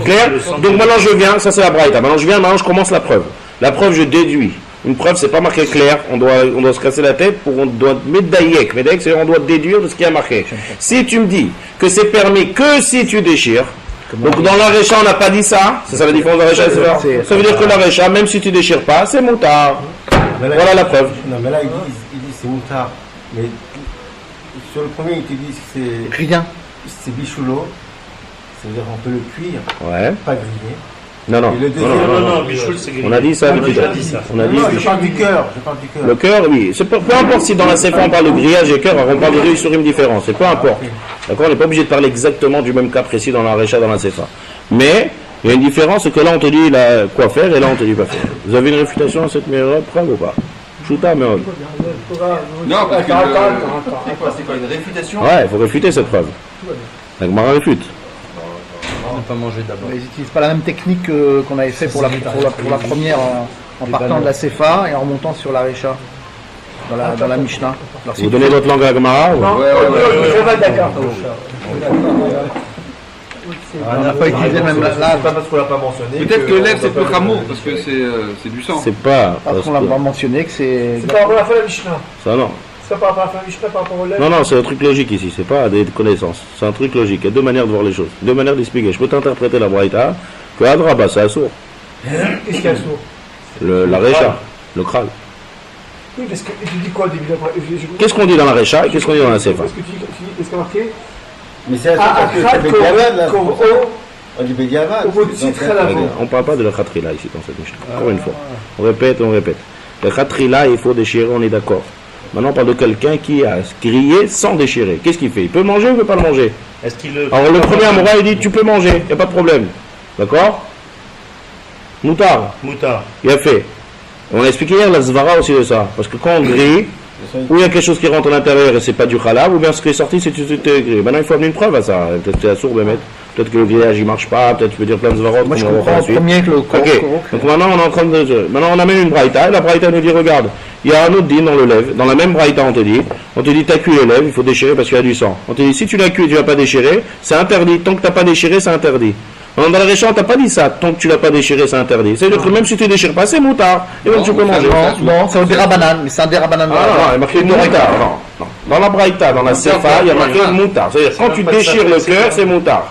Clair? Donc maintenant je viens, ça c'est la braïta. Maintenant je commence la preuve. La preuve, je déduis. Une preuve, c'est pas marqué clair. On doit se casser la tête on doit médaillek. Médaillek, c'est on doit déduire de ce qui a marqué. Si tu me dis que c'est permis que si tu déchires, donc dans la récha, on n'a pas dit ça. C'est ça la différence de la récha et ça. Ça veut dire que la récha, même si tu déchires pas, c'est moutard. Voilà la preuve. Non, mais là, ils disent c'est moutard. Mais sur le premier, ils te disent que c'est. Rien. C'est bichoulo. C'est-à-dire qu'on peut le cuire. Ouais. Pas griller. Non, bichoul, c'est grillé. On a dit ça depuis déjà. On a dit. Je parle du cœur. Le cœur, oui. Peu importe si dans la Sefa on parle de grillage et cœur, on parle de deux issurim différents. C'est peu importe. D'accord? On n'est pas obligé de parler exactement du même cas précis dans la Récha, dans la Sefa. Mais il y a une différence, c'est que là on te dit quoi faire et là on te dit pas faire. Vous avez une réfutation à cette meilleure preuve ou pas? Chouta, mais non, parce que c'est quoi une réfutation? Ouais, il faut réfuter cette preuve. La Gemara réfute. On pas manger d'abord. Ils n'utilisent pas la même technique qu'on avait fait pour la première en partant de la Sefa et en remontant sur la Récha dans la Mishnah. Alors, Vous donnez votre langue à la Gemara ou... Ouais. Je vais d'accord. On n'a pas utilisé même C'est là. pas parce qu'on l'a pas mentionné. Peut-être que lèvre c'est on va plus pas rameau, le- parce que c'est du sang. C'est pas. Parce qu'on l'a pas mentionné que c'est. C'est par rapport à la fin de la Mishnah. Ça non. C'est pas par rapport à la fin de la Mishnah, par rapport au lèvres. Non, non, c'est un truc logique ici, c'est pas des connaissances. C'est un truc logique. Il y a deux manières de voir les choses, deux manières d'expliquer. Je peux t'interpréter la Braïta que Adraba, c'est assourd. Qu'est-ce qu'il y a sourd? La Récha, le Kral. Oui, parce que tu dis quoi au début de la Qu'est-ce qu'on dit dans la Récha et qu'est-ce qu'on dit dans la Sefa? Est-ce que tu dis, est-ce qu'il y a marqué Mais c'est Ah, Akrat, on dit Bédiavad. au titre à l'avant. On parle pas de la Khatrila ici dans cette Mishnah. Encore une fois. On répète, on répète. La Khatrila, il faut déchirer, on est d'accord. Maintenant, on parle de quelqu'un qui a grillé sans déchirer. Qu'est-ce qu'il fait? Il peut manger ou il ne peut pas le manger? Est-ce qu'il le. Alors, le premier Amora, il dit tu peux manger, il n'y a pas de problème. D'accord? Moutard, Moutard. il a fait. On a expliqué hier la Zvara aussi de ça. Parce que quand on grille, ou il y a quelque chose qui rentre à l'intérieur et c'est pas du halal, ou bien ce qui est sorti c'est du grillé. Maintenant, il faut amener une preuve à ça. Peut-être que c'est assourd, peut-être que le grillage il marche pas, peut-être tu peux dire plein de Zvarot. Moi je comme on va comprends voir en ensuite. premier que le corps. Ok, donc maintenant on est en train de. Maintenant on amène une braïta, et la braïta nous dit regarde, il y a un autre din dans le lèvre, dans la même braïta on te dit t'as cuit le lèvre, il faut déchirer parce qu'il y a du sang. On te dit si tu l'as cuit et tu l'as pas déchiré, c'est interdit, tant que t'as pas déchiré, c'est interdit. Dans la Récha, on t'a pas dit ça, tant que tu l'as pas déchiré, c'est interdit. C'est-à-dire que même si tu déchires pas, c'est moutard, et donc tu peux manger. Non, c'est un dérabanan, mais c'est un dérabanan. Ah non, il y a marqué moutard, non. Dans la braïta, dans la sefa, il y a marqué moutard. C'est-à-dire quand tu déchires le cœur, c'est moutard.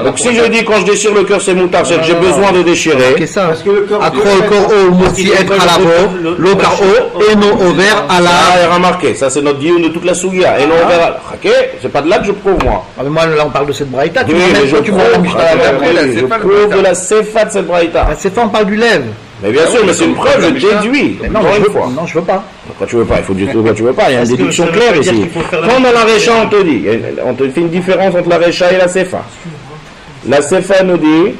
Donc si je dis quand je déchire le cœur c'est moutard, c'est que j'ai besoin de déchirer. C'est ça. Parce que le corps. Akro koro moti et alavo, lo karo et no over Ah, ala. il y a remarqué, ça c'est notre dieu de toute la souya. Et non, on verra. Ok, c'est pas de là que je prouve moi. Ah mais moi là on parle de cette braïta. Tu Oui, mais je tu m'as la Mishnah prouve, après. je prouve de la sefa de cette braïta. La sefa on parle du lèvre. Mais bien sûr, mais c'est une preuve, je déduis. Mais non, Encore je une veux, fois. non, je veux pas. Quand tu veux pas, il faut dire que tu veux pas. Il y a une Est-ce que déduction ça veut claire dire ici. qu'il faut faire la- Quand dans la Récha, on te dit, on te fait une différence entre la Récha et la sefa. La sefa nous dit,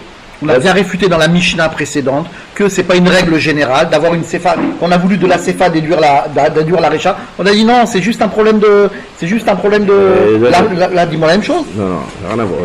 On a bien réfuté dans la Mishnah précédente que c'est pas une règle générale d'avoir une sefa. On a voulu de la sefa déduire la Récha. On a dit non, c'est juste un problème de. Là, dis-moi la même chose. non, rien à voir.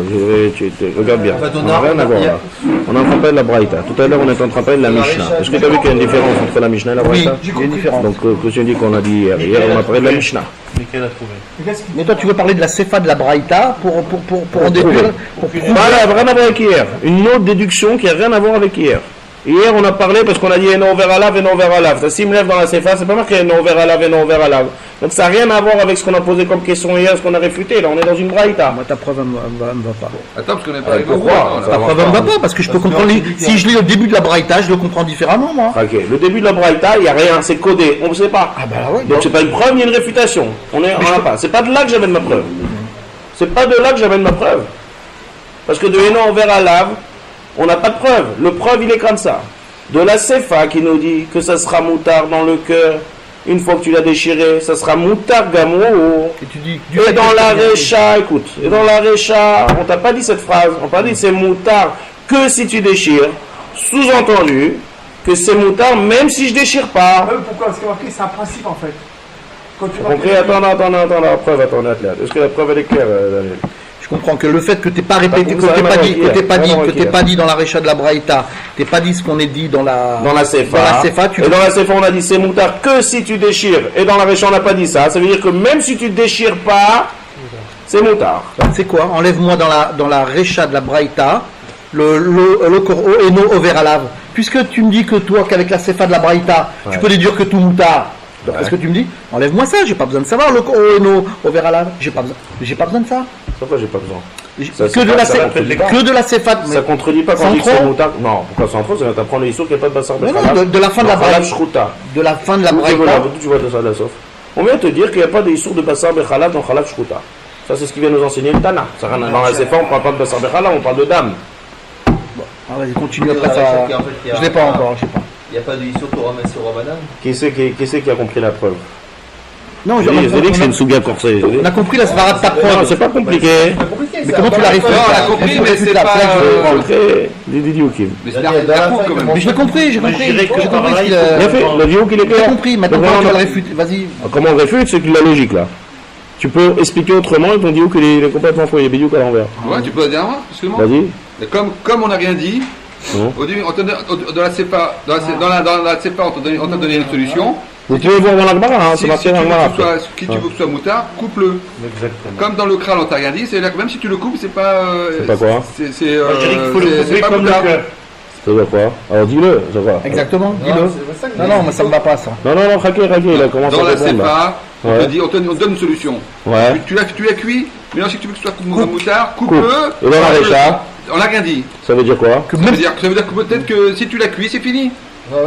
Regarde bien. En fait, On n'a rien à voir là. On est en train de parler de la Braïta. Tout à l'heure, on est en train de parler de la Mishnah. Est-ce que tu as vu qu'il y a une différence entre la Mishnah et la Oui, Braïta? il y a une différence. Donc, Christian dit qu'on a dit hier, on a parlé de la Mishnah. Michael a trouvé. Mais toi, tu veux parler de la sefa de la Braïta pour en déduire. Pour prouver. Voilà, rien à voir avec hier. Une autre déduction qui n'a rien à voir avec hier. Hier, on a parlé parce qu'on a dit non vers Alav et non vers Alav. Ça, s'il me lève dans la Sefa, c'est pas marqué non vers Alav et non vers Alav. Donc, ça n'a rien à voir avec ce qu'on a posé comme question hier, ce qu'on a réfuté. Là, on est dans une Braïta. Moi, ta preuve, elle me va pas. Attends, parce qu'on n'est pas arrivé au Pourquoi roi. Ça Ta va preuve, elle me va pas parce que je peux comprendre. Si je lis au début de la Braïta, je le comprends différemment, moi. Ok, le début de la Braïta, il n'y a rien, c'est codé, on ne sait pas. Ah, bah ouais. Donc, c'est pas une preuve, ni une réfutation. On n'a pas. C'est pas de là que j'amène ma preuve. C'est pas de là que j'amène ma preuve. Parce que de Hénon vers Alav, on n'a pas de preuve. Le preuve, il est comme ça. De la Sefa qui nous dit que ça sera moutard dans le cœur, une fois que tu l'as déchiré, ça sera moutard gamou. Et tu dis. Et dans la Récha, écoute, et dans la Récha, on t'a pas dit cette phrase, on t'a dit c'est moutard que si tu déchires, sous-entendu que c'est moutard même si je déchire pas. Pourquoi? Parce qu'il y a marqué, c'est un principe en fait. Quand tu T'as compris? Attends, la preuve, attends, athlète. Est-ce que la preuve elle est claire, Daniel? Je comprends que le fait que t'es pas répété, Pas que t'es comme ça, pas dit, rien à que t'es voir pas dit dans la Récha de la Braïta, t'es pas dit ce qu'on est dit dans la. Dans la Sefa. Dans la Sefa, tu. Et dans la Sefa, on a dit c'est moutard que si tu déchires. Et dans la Récha, on n'a pas dit ça. Ça veut dire que même si tu déchires pas, c'est moutard. C'est quoi? Enlève-moi dans la Récha de la Braïta le Koro et no over alav. Puisque tu me dis que toi, qu'avec la Sefa de la Braïta, tu peux déduire que tout moutard. D'après ce que tu me dis, enlève-moi ça, j'ai pas besoin de savoir le Koro et no over alav. J'ai pas besoin de ça. Pourquoi j'ai pas besoin? Que de la Sefa. Ça contredit pas quand on dit que c'est moutard. Non, pourquoi sans trop? Ça va t'apprendre les issours qu'il n'y a pas de bassar de la fin de la Braïta. De la fin de la Braïta. Tu vois de ça, la sauf. On vient te dire qu'il n'y a pas d'issours de bassar bechalab dans Chalab Shruta. Ça, c'est ce qui vient nous enseigner le Tana. Dans la Sefa, on ne parle pas de bassar bechalab, on parle de dame. Ah, vas-y, continue après ça. Je l'ai pas encore, je sais pas. Il n'y a pas de Issur Torah Messur Ramadan. Qui c'est qui a compris la preuve? Non, j'ai dit que c'est une souga corsée. On a compris la svara de ta preuve. Non, c'est pas compliqué. Mais comment tu l'as réfléchi? On a compris, mais c'est pas. Des diokim. Mais c'est la quand même. Mais je l'ai compris, j'ai compris. dirais que J'ai par compris là, ce il qu'il faut- a- Bien fait, le diok il est J'ai clair. compris, maintenant Donc, comment tu on- vas le réfuter? Vas-y. Comment on réfute, c'est que la logique là. Tu peux expliquer autrement et ton diok il est complètement faux, il est bidiouk à l'envers. Ouais, tu peux le dire moi, excuse-moi. Vas-y. Mais comme on n'a rien dit, Non. au début, dans la CEPA, on t'a donné une solution. Vous pouvez voir dans la Gemara, Si, c'est marqué si dans tu la veux Gemara. que tu veux que ce soit moutard, coupe-le. Exactement. Comme dans le Kral, on t'a rien dit, c'est-à-dire que même si tu le coupes, c'est pas. C'est pas quoi? Moi, je dirais qu'il faut le c'est couper pas comme le moutard. cœur. Ça veut quoi? Alors dis-le, ça va. Exactement, dis-le. c'est ça que Non, non, moi ça me va pas ça. Non, Raquel, il a commencé Dans à la répondre là. CEPA, on Ouais. te dit, on te donne une solution. Ouais. Tu l'as cuit, mais ensuite tu veux que ce soit moutard, coupe-le. Coupe. Et dans la récha, On l'a rien dit. ça veut dire quoi? Ça veut dire que peut-être que si tu l'as cuit, c'est fini.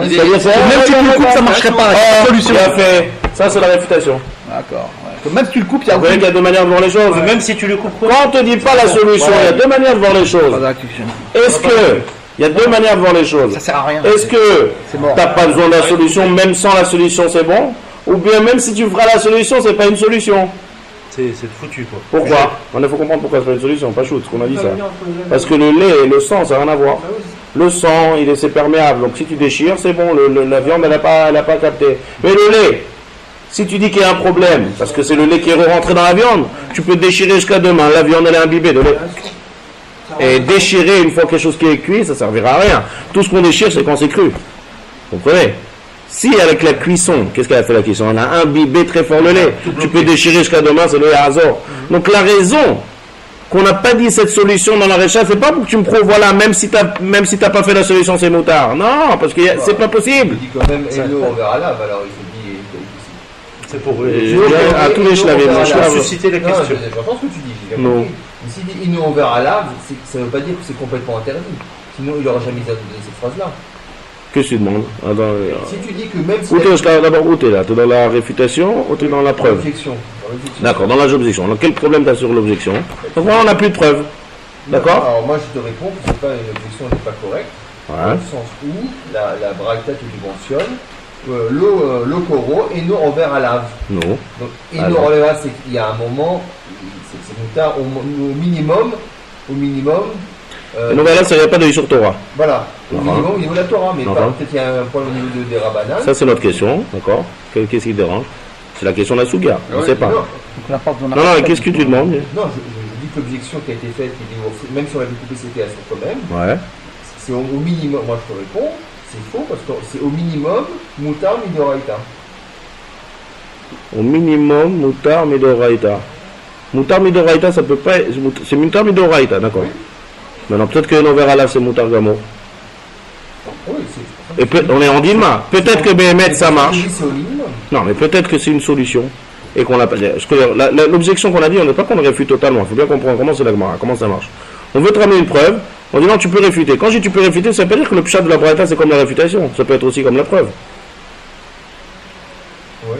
Il est- Ça veut dire ça? Même si tu le coupes, ça marcherait pas. C'est la solution. Il a fait. Ça, c'est la réfutation. D'accord. Ouais. Que même si tu le coupes, il y a Vous voyez qu'il y a deux manières de voir les choses. Même si tu le coupes. Quand on te dit pas la solution, il y a deux manières de voir les choses. pas d'actuation. Est-ce que il y a deux manières de voir les choses? Ça sert à rien. Est-ce que C'est mort. t'as pas besoin de la solution, même sans la solution c'est bon? Ou bien même si tu feras la solution, c'est pas une solution? C'est foutu quoi. Pourquoi? Il faut comprendre pourquoi c'est pas une solution, pas shoot, ce qu'on a dit ça. Parce que le lait et le sang, ça n'a rien à voir. Le sang, c'est perméable, donc si tu déchires, c'est bon, la viande, elle n'a pas capté. Mais le lait, si tu dis qu'il y a un problème, parce que c'est le lait qui est rentré dans la viande, tu peux déchirer jusqu'à demain, la viande elle est imbibée de lait. Et déchirer une fois quelque chose qui est cuit, ça servira à rien. Tout ce qu'on déchire, c'est quand c'est cru. Vous comprenez? Si avec la cuisson, qu'est-ce qu'elle a fait la cuisson? On a imbibé très fort le lait. Tu peux déchirer jusqu'à demain, c'est le lait à Azor. Donc la raison qu'on n'a pas dit cette solution dans la récha, c'est pas pour que tu me prouves, voilà, même si t'as pas fait la solution, c'est moutard. Non, parce que c'est pas possible. Il dit quand même Eno envers Allah, alors il se dit. C'est pour À tous les Shlavim, les Shlavim. susciter les Non, questions. j'entends ce que tu dis. j'ai bien Non. compris. Mais s'il dit Eno envers Allah, ça ne veut pas dire que c'est complètement interdit. Sinon, il n'aurait jamais dit cette phrase-là. Qu'est-ce que tu demandes? Attends, Si tu dis que même si. où t'es, d'abord, où t'es là? T'es dans la réfutation ou t'es dans la preuve? L'objection. D'accord, dans l'objection. Donc quel problème t'as sur l'objection? Donc voilà, on n'a plus de preuves. D'accord? Alors moi, je te réponds que c'est pas une objection n'est pas correcte. Dans Ouais. le sens où la braïta te mentionne le koro Eno envers Allah. Non. Donc, Alors. Eno envers Allah, c'est qu'il y a un moment, c'est moutard au minimum. Et donc là, ça n'y a pas de sur Torah. Voilà, au D'accord. minimum au niveau de la Torah, mais D'accord. peut-être qu'il y a un point au niveau des Rabbanan. Ça, c'est notre question. D'accord? Qu'est-ce qui te dérange? C'est la question de la Souga. On ne Ouais, sait pas. Non, Donc on n'a pas besoin Non, non, qu'est-ce que tu demandes? non, je dis que l'objection qui a été faite, qui dit, même si on avait coupé c'était à son quand même, Ouais. c'est au minimum, moi je te réponds, c'est faux parce que c'est au minimum moutar midoraita. Au minimum, Moutar Midoraita. Moutar Midoraita, ça peut pas être. C'est Moutar Midoraita, d'accord. Maintenant, peut-être que l'envers Allah, c'est Moutar Gamo. Oui, Et on est en Dilma. Peut-être que Béhémet, ça marche. Oui, c'est au minimum. Non, mais peut-être que c'est une solution. Et qu'on l'a pas. L'objection qu'on a dit, on n'est pas qu'on le réfute totalement. Il faut bien comprendre comment c'est la Gemara, comment ça marche. On veut te ramener une preuve. On dit non, tu peux réfuter. Quand je dis tu peux réfuter, ça veut pas dire que le pshat de la Braïta, c'est comme la réfutation. Ça peut être aussi comme la preuve. Oui,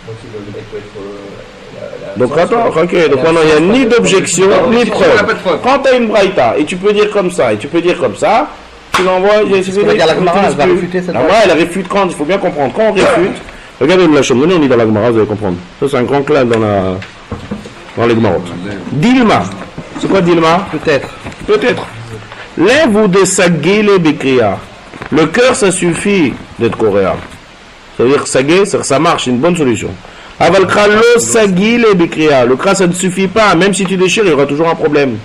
donc le mec peut être. Donc attends, ok, donc maintenant il n'y a ni d'objection, ni de preuve. Quand tu as une braïta, et tu peux dire comme ça, et tu peux dire comme ça, tu l'envoies, que la Gemara, elle va réfuter cette la Gemara, elle réfute quand, il faut bien comprendre, quand on réfute, regardez le Lachon, venez on lit dans la Gemara, vous allez comprendre. Ça c'est un grand clan dans les Gemarot. Dilma, c'est quoi Dilma? Peut-être. Peut-être. Lève ou de sagile bikria. Le cœur, ça suffit d'être coréen. Ça veut dire que sagé, ça marche, c'est une bonne solution. Aval kralo sagile bikria. Le kras, ça ne suffit pas. Même si tu déchires, il y aura toujours un problème.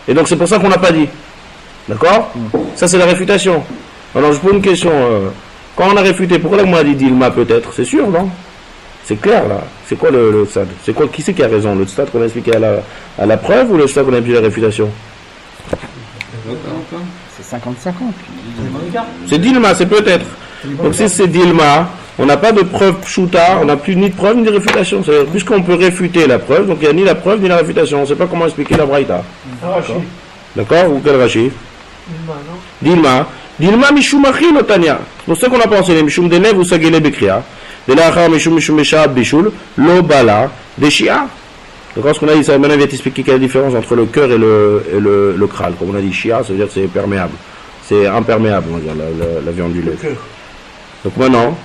Et donc, c'est pour ça qu'on n'a pas dit. D'accord? Ça, c'est la réfutation. Alors, je pose une question. Quand on a réfuté, pourquoi là, moi, a dit Dilma peut-être? C'est sûr, non? C'est clair, là. C'est quoi le stade? C'est quoi? Qui c'est qui a raison? Le stade qu'on a expliqué à la preuve ou le stade qu'on a expliqué à la réfutation? C'est 50-50. C'est Dilma, c'est peut-être. Donc si c'est Dilma, on n'a pas de preuve pshuta, on n'a plus ni de preuve ni de réfutation. C'est-à-dire, puisqu'on peut réfuter la preuve, donc il n'y a ni la preuve ni la réfutation. On ne sait pas comment expliquer la braïta. D'accord? Ou quel Rashi? Dilma. Dilma mishum achil otania. C'est pour ça qu'on a pensé les mishum d'élèves ou sagele bekria. De l'achar mishum meshab bishul, lo bala, deshia. Donc, ce qu'on a dit, ça maintenant vient t'expliquer quelle est la différence entre le cœur et le kral. Comme on a dit, chia, ça veut dire que c'est perméable. C'est imperméable, on va dire, la viande du lait. Donc maintenant,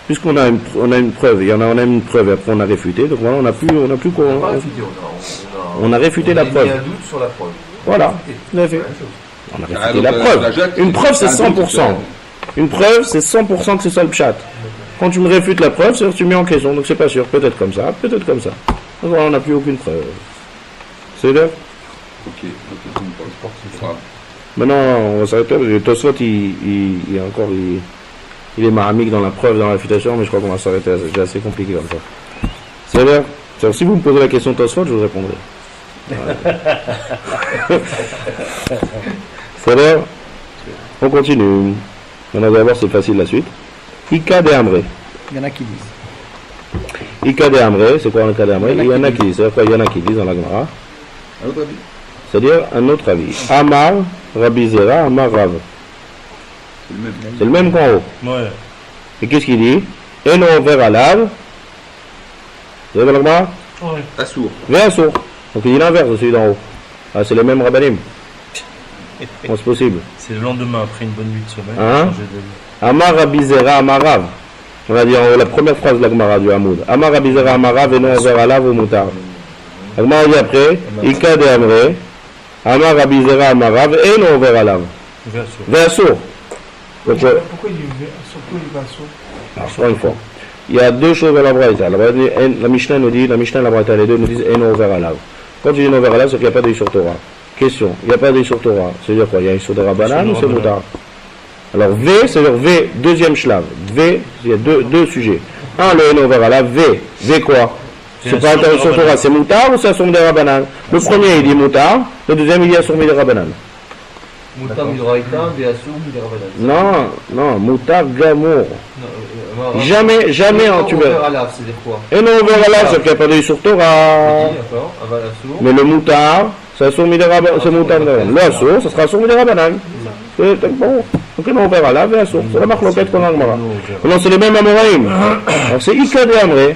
puisqu'on a une preuve, on a une preuve et après on a réfuté, donc maintenant on n'a plus quoi. On a réfuté la preuve. Il y a un doute sur la preuve. Voilà, tout à fait. On a réfuté la preuve. Une preuve, c'est 100%. Une preuve, c'est 100% que c'est ça le pshat. Quand tu me réfutes la preuve, c'est-à-dire que tu mets en question, donc c'est pas sûr. Peut-être comme ça, peut-être comme ça. Donc voilà, on n'a plus aucune preuve. C'est l'heure? Ok, Maintenant, on va s'arrêter parce que Tosfot, il est encore. il est maramique dans la preuve, dans la réfutation, mais je crois qu'on va s'arrêter là, c'est assez compliqué comme ça. C'est-à-dire, si vous me posez la question de Tosfot, je vous répondrai. C'est-à-dire, on continue. Maintenant, d'abord, c'est facile la suite. Ika de Amré. Il y en a qui disent. Ika de Amré, c'est quoi un Ika de Amré? Il y en a qui disent, c'est quoi il y en a qui disent dans la Gemara? Un autre avis. C'est-à-dire un autre avis. Amar, Rabbi Zera, Amar Rav. C'est le même qu'en haut. Ouais. Et qu'est-ce qu'il dit? Eno over alav. Vous avez la Gemara? Ouais. Assour. Vers sourd. Donc il dit l'inverse de celui d'en haut. Ah, c'est les mêmes rabbanim. Comment c'est possible? C'est le lendemain après une bonne nuit de sommeil. Hein? Changer d'avis. Amar Rabbi Zera, Amar Rav. On va dire en haut la première phrase de la Gemara du Hamoud. Amar Rabbi Zera, Amar Rav, Eno over alav ou mutar. La Gemara dit après, Ika de Amré, Amar Rabbi Zera, Amar Rav, Eno over alav. Vers sourd. Vers sourd. Donc, Pourquoi il va saut? encore une fois. Il y a deux choses dans la Braïta. La Mishnah nous dit, la Mishnah et la Braïta, les deux nous disent Eno over alav. Quand tu dis Eno over alav, c'est qu'il n'y a pas d'œil sur Torah. Question, il n'y a pas d'œil sur Torah. C'est-à-dire quoi? Il y a un sur de Rabbanan ou c'est Moutar? Alors V, c'est-à-dire V, deuxième shlav. V, il y a deux sujets. Un, le Eno over alav. V quoi? C'est pas intérêt sur Torah, c'est Moutar ou c'est Assour de Rabbanan? Le premier il dit Moutar, le deuxième il dit Assour de Rabbanan. Moutar Midraïta, Béassou, Midrabanan. Non, Moutar Gamour. Jamais en tu verras. c'est-à-dire quoi? Et non, on verra là, c'est qu'il n'y a pas d'œil sur Torah. D'accord, Aval Assour. Mais le Moutar, c'est Assour Midrabanan. C'est Moutar Midrabanan. Le Assour, ça sera Assour Midrabanan. C'est bon. Donc on verra là, Assour. C'est la marque loquette qu'on a. Non, c'est les mêmes Amoraïm. Alors c'est Ika de Amré.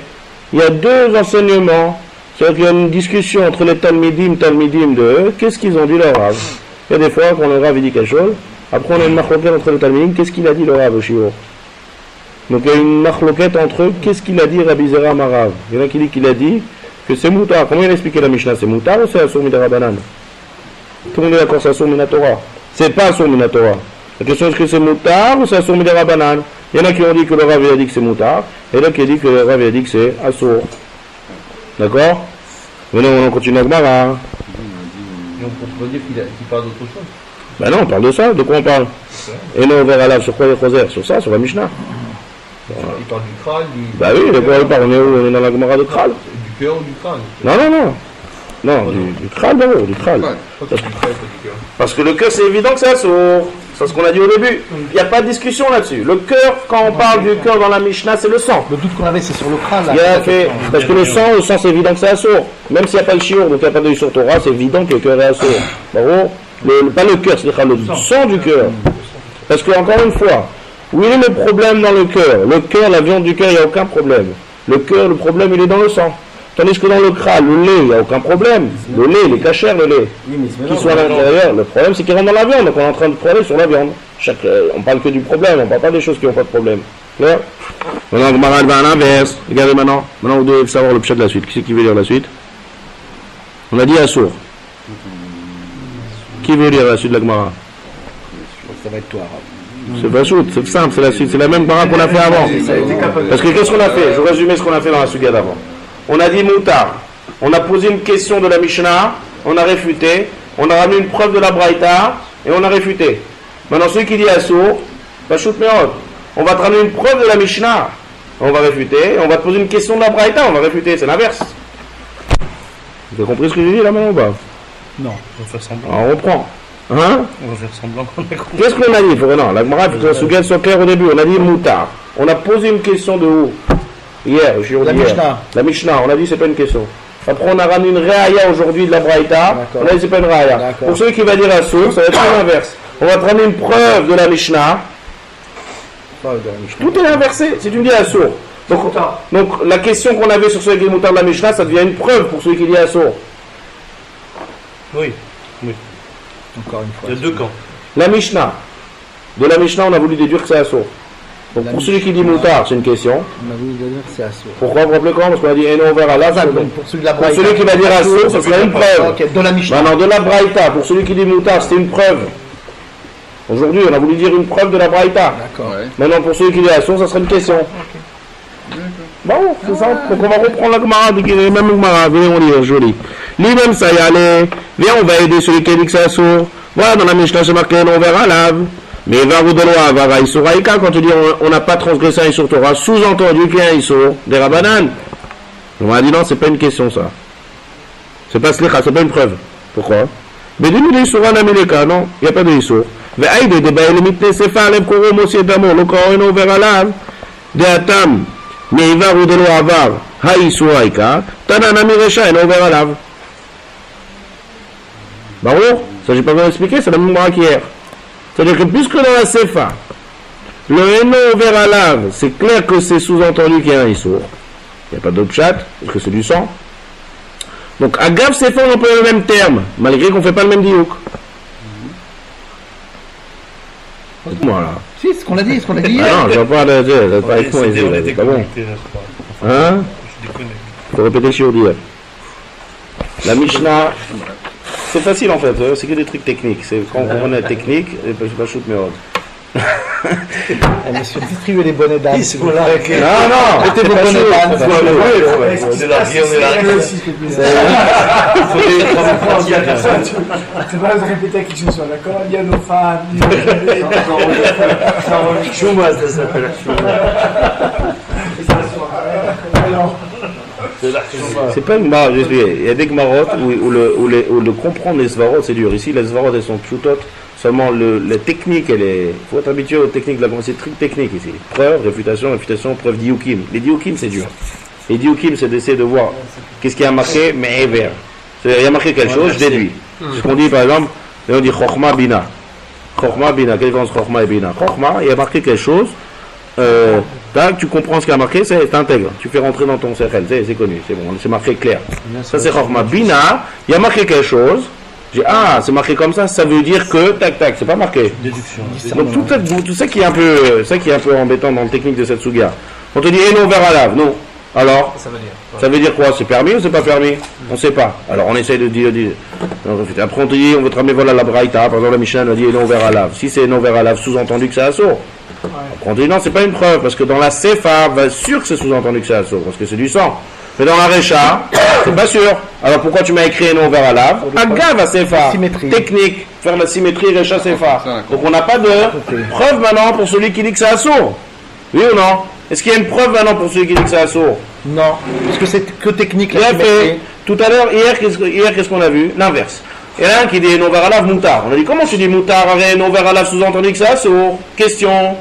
Il y a deux enseignements. C'est-à-dire qu'il y a une discussion entre les Talmidim de eux. Qu'est-ce qu'ils ont dit leur Rav? Il y a des fois quand le Rav dit quelque chose, après on a une marloquette entre les Talmidim, qu'est-ce qu'il a dit le Rav au Shiur? Donc il y a une marloquette entre eux, qu'est-ce qu'il a dit Rabbi Zera Marav? Il y en a qui dit qu'il a dit que c'est Moutar. Comment il a expliqué la Mishnah? C'est Moutar ou c'est Assour Midrabanan? Tout le monde est d'accord, c'est Assour Minatora. C'est pas Assour Minatora. La question est-ce que c'est Moutar ou c'est Assour Midrabanan? Il y en a qui ont dit que le Rav a dit que c'est Moutar, et là qui a dit que le Rav a dit que c'est Assour. D'accord? Maintenant on continue avec Mara. Et on peut dire qu'il parle d'autre chose. Ben non, on parle de ça. De quoi on parle? Et non, on verra là, sur quoi les Choser? Sur ça, sur la Mishnah. Il parle du Kral, Bah oui, de quoi il parle? On est dans la Gemara de Kral. Du cœur ou du crâne? Non, du Kral d'abord, du Kral. Parce que le cœur, c'est évident que c'est Assour. C'est ce qu'on a dit au début. Il n'y a pas de discussion là-dessus. Le cœur, quand on parle du cœur dans la Mishnah, c'est le sang. Le doute qu'on avait, c'est sur le crâne. Parce que le sang, c'est évident que c'est Assour. Même s'il n'y a pas le shiur, donc il n'y a pas d'œil sur Torah, c'est évident que le cœur est Assour. Bon, pas le cœur, c'est le sang du cœur. Parce que, encore une fois, où il est le problème dans le cœur? Le cœur, la viande du cœur, il n'y a aucun problème. Le cœur, le problème, il est dans le sang. Tandis que dans le crâne, le lait, il n'y a aucun problème. Le lait, il est cachère, le lait. Qui soit à l'intérieur, le problème, c'est qu'il rentre dans la viande. Donc on est en train de parler sur la viande. On parle que du problème, on ne parle pas des choses qui n'ont pas de problème. Clair? Maintenant, on va à l'inverse. Regardez maintenant. Maintenant, vous devez savoir le pshat de la suite. Qui c'est qui veut lire la suite? On a dit Assour. Qui veut lire la suite de la Gemara? Ça va être toi, Rav. C'est pas shoot, c'est simple, c'est la suite. C'est la même Gemara qu'on a fait avant. Parce que qu'est-ce qu'on a fait? Je vais résumer ce qu'on a fait dans la suite d'avant. On a dit Moutar. On a posé une question de la Mishnah, on a réfuté. On a ramené une preuve de la Braïta et on a réfuté. Maintenant, celui qui dit Assour, va shoot Meod. On va te ramener une preuve de la Mishnah, on va réfuter. On va te poser une question de la Braïta, on va réfuter. C'est l'inverse. Vous avez compris ce que j'ai dit là maintenant ou pas? Non, on va faire semblant. Alors, on reprend. Hein? On va faire semblant qu'on a compris. Qu'est-ce qu'on a dit? Non, la Gemara, il faut que la Souga soit claire au début. On a dit Moutar. On a posé une question de où? Hier, la Mishnah. La Mishnah, on a dit c'est pas une question. Après on a ramené une Réaya aujourd'hui de la Braïta, on a dit c'est pas une Réaya. Pour celui qui va dire Assour, ça va être l'inverse. On va te ramener une preuve de la Mishnah. Tout est inversé, si tu me dis Assour. Donc la question qu'on avait sur celui qui est Moutar de la Mishnah, ça devient une preuve pour celui qui dit Assour. Oui. Encore une fois. Il y a deux camps. La Mishnah. De la Mishnah, on a voulu déduire que c'est Assour. Donc pour celui qui dit Moutar, c'est une question. On a voulu dire que c'est Assour. Pourquoi vous rappelez comment? Parce qu'on a dit Eno over Allah. Pour celui qui va dire Assour, ce serait une preuve. Okay, de la Mishnah. Maintenant, de la Braïta, pour celui qui dit Moutar, c'était une preuve. Aujourd'hui, on a voulu dire une preuve de la Braïta. D'accord. Ouais. Maintenant, pour celui qui dit Assour, ça serait une question. Bon, c'est ça. Donc on va reprendre la Gemara, la même Gemara. Venez, on lit, joli. L'idem, ça y allait. Viens, on va aider celui qui dit que c'est Assour. Voilà, dans la Mishnah, c'est marqué Eno over Allah. Mais Varoudoloa, Isuraïka, quand tu dis on n'a pas transgressé un Isur Torah, sous-entendu qu'il y a un Isur des Rabbanan. On m'a dit non, c'est pas une question ça. C'est pas slicha, c'est pas une preuve. Pourquoi? Mais dis-nous les Isur Anamileka, non, il n'y a pas de Isur. Mais aïe, des baïlimitne sefa, lem korom aussi d'amour, le corps vers alav, de atam, mais Varoudoloa var, ha Isuraïka, tananami recha, et over alav. Barour, ça j'ai pas bien expliqué, c'est la même braque hier. C'est-à-dire que puisque dans la Sefa, le Eno over alav, c'est clair que c'est sous-entendu qu'il y a un Issour. Il n'y a pas d'autre chat, parce que c'est du sang. Donc, à Gav Sefa, on emploie le même terme, malgré qu'on ne fait pas le même diouk. Voilà. Si, c'est ce qu'on a dit, Ah non, je ne vois pas avec moi, c'est pas bon. Hein? Il faut répéter le shiur d'hier. La Mishnah, c'est facile en fait, c'est que des trucs techniques. C'est quand on connaît la technique, je ne vais pas shoot mes ordres. Monsieur, distribuez les bonnets d'âne. Non, non, mettez vos bonnets d'âne. C'est la vie, on est là. C'est pas de répéter à qui que ce soit, d'accord? Il y a nos fans. Chouma, ça s'appelle. C'est pas une marque, il y a des gmarottes où le comprendre les svarot c'est dur. Ici, les svarot elles sont pshutot, seulement la technique, il faut être habitué aux techniques de la pensée, c'est très technique ici. Preuve, réfutation, preuve diukim. Les diukim c'est dur. Les diukim c'est d'essayer de voir qu'est-ce qui a marqué, mais vert. C'est-à-dire, il y a marqué quelque chose, je déduis. C'est ce qu'on dit par exemple, on dit Chokhma Bina. Chokhma Bina, quelle différence Chokhma et Bina? Chokhma, il y a marqué quelque chose. Tu comprends ce qui a marqué, t'intègres, tu fais rentrer dans ton cercle, c'est connu, c'est bon, c'est marqué clair. Ça c'est Chokhma. Bina, il y a marqué quelque chose, c'est marqué comme ça veut dire que, tac, c'est pas marqué. Déduction. Donc tout ça qui est un peu embêtant dans la technique de cette souga. On te dit, Eno vers alav, non. Alors, ça veut dire quoi? C'est permis ou c'est pas permis? On sait pas. Alors on essaye de dire. Après on te dit, on veut te ramener voilà la braïta, par exemple la Mishnah nous dit Eno vers alav. Si c'est Eno vers alav, sous-entendu que c'est assourd. On dit non, c'est pas une preuve, parce que dans la Sefa, sûr que c'est sous-entendu que c'est assourd, parce que c'est du sang. Mais dans la Recha, c'est pas sûr. Alors pourquoi tu m'as écrit Eno vers alav? Agav à Sefa. Technique. Faire la symétrie Recha Sefa. Donc on n'a pas de preuve maintenant pour celui qui dit que c'est assourd. Oui ou non? Est-ce qu'il y a une preuve maintenant pour celui qui dit que c'est assourd? Non, parce que c'est que technique. Bien fait. Tout à l'heure, hier, qu'est-ce qu'on a vu? L'inverse. Il y en a un qui dit Eno vers alav moutar. On a dit comment tu dis moutar, Eno vers alav sous-entendu que c'est assourd? Question.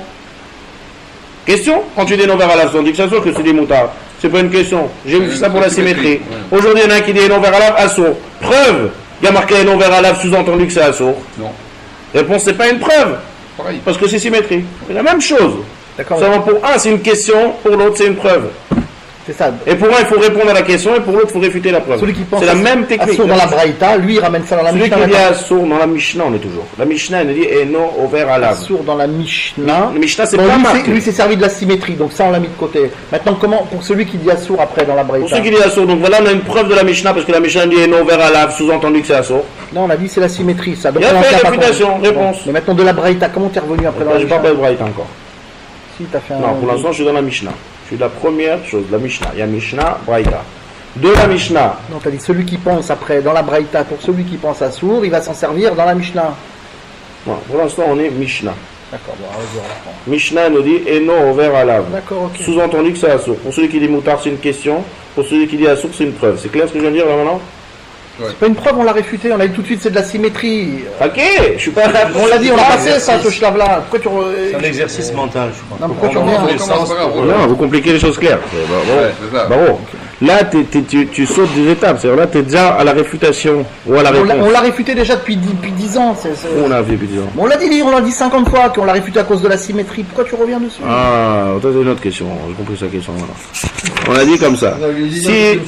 Quand tu dis Eno vers alav sous-entendu que c'est assourd, que tu dis moutar. C'est pas une question. J'ai vu ça pour la symétrie. Aujourd'hui, il y en a un qui dit Eno vers alav assourd. Preuve. Il y a marqué Eno vers alav sous-entendu que c'est assourd. Non. Réponse, c'est pas une preuve. Pareil. Parce que c'est symétrie. C'est la même chose. D'accord. Seulement pour un, c'est une question, pour l'autre, c'est une preuve. C'est ça. Et pour un, il faut répondre à la question, et pour l'autre, il faut réfuter la preuve. Celui qui pense c'est la même technique. Assour dans la Braïta, lui, il ramène ça dans la Celui Mishnah. qui dit assour dans la Mishnah, on est toujours. La Mishnah, elle dit Eno over alav. Assour dans la Mishnah. La Mishnah, c'est Bon, pas lui, marqué. lui, c'est servi de la symétrie, donc ça, on l'a mis de côté. Maintenant, comment, pour celui qui dit Assour après dans la Braïta? Pour ceux qui disent assour, donc voilà, on a une preuve de la Mishnah, parce que la Mishnah dit Eno over alav, sous-entendu que c'est assour. Non, on a dit c'est la symétrie, ça. Donc, Bien on en fait, tient pas réfutation, compte. réponse. Bon. Mais maintenant, de la Braïta, comment t'es revenu après dans la Je parle Mishnah? pas de Braïta encore. Si, t'as fait un. Non, pour l'instant, je suis dans la Mishnah. Je suis la première chose, la Mishnah. Il y a Mishnah, Braïta. De la Mishnah. Non, t'as dit celui qui pense après dans la Braïta, pour celui qui pense à Sour, il va s'en servir dans la Mishnah. Non, pour l'instant, on est Mishnah. D'accord, bon, vas-y, on reprend. Mishnah nous dit Eno over alav. D'accord, ok. Sous-entendu que c'est assour. Pour celui qui dit moutar, c'est une question. Pour celui qui dit assour, c'est une preuve. C'est clair ce que je viens de dire là maintenant? C'est pas une preuve, on l'a réfuté, on a dit tout de suite c'est de la symétrie. Ok, je suis pas. On l'a dit, on l'a passé ça, ce schlave-là. Pourquoi tu. C'est un exercice mental, je crois. Non, pourquoi tu reviens? Non, vous compliquez les choses claires. C'est ça. Bravo. Là, tu sautes des étapes. C'est-à-dire là, tu es déjà à la réfutation ou à la réponse. On l'a réfuté déjà depuis 10 ans. On l'a vu depuis 10 ans. On l'a dit, on l'a dit 50 fois qu'on l'a réfuté à cause de la symétrie. Pourquoi tu reviens dessus? Ah, ça c'est une autre question. J'ai compris sa question. Voilà. On a dit comme ça. Si...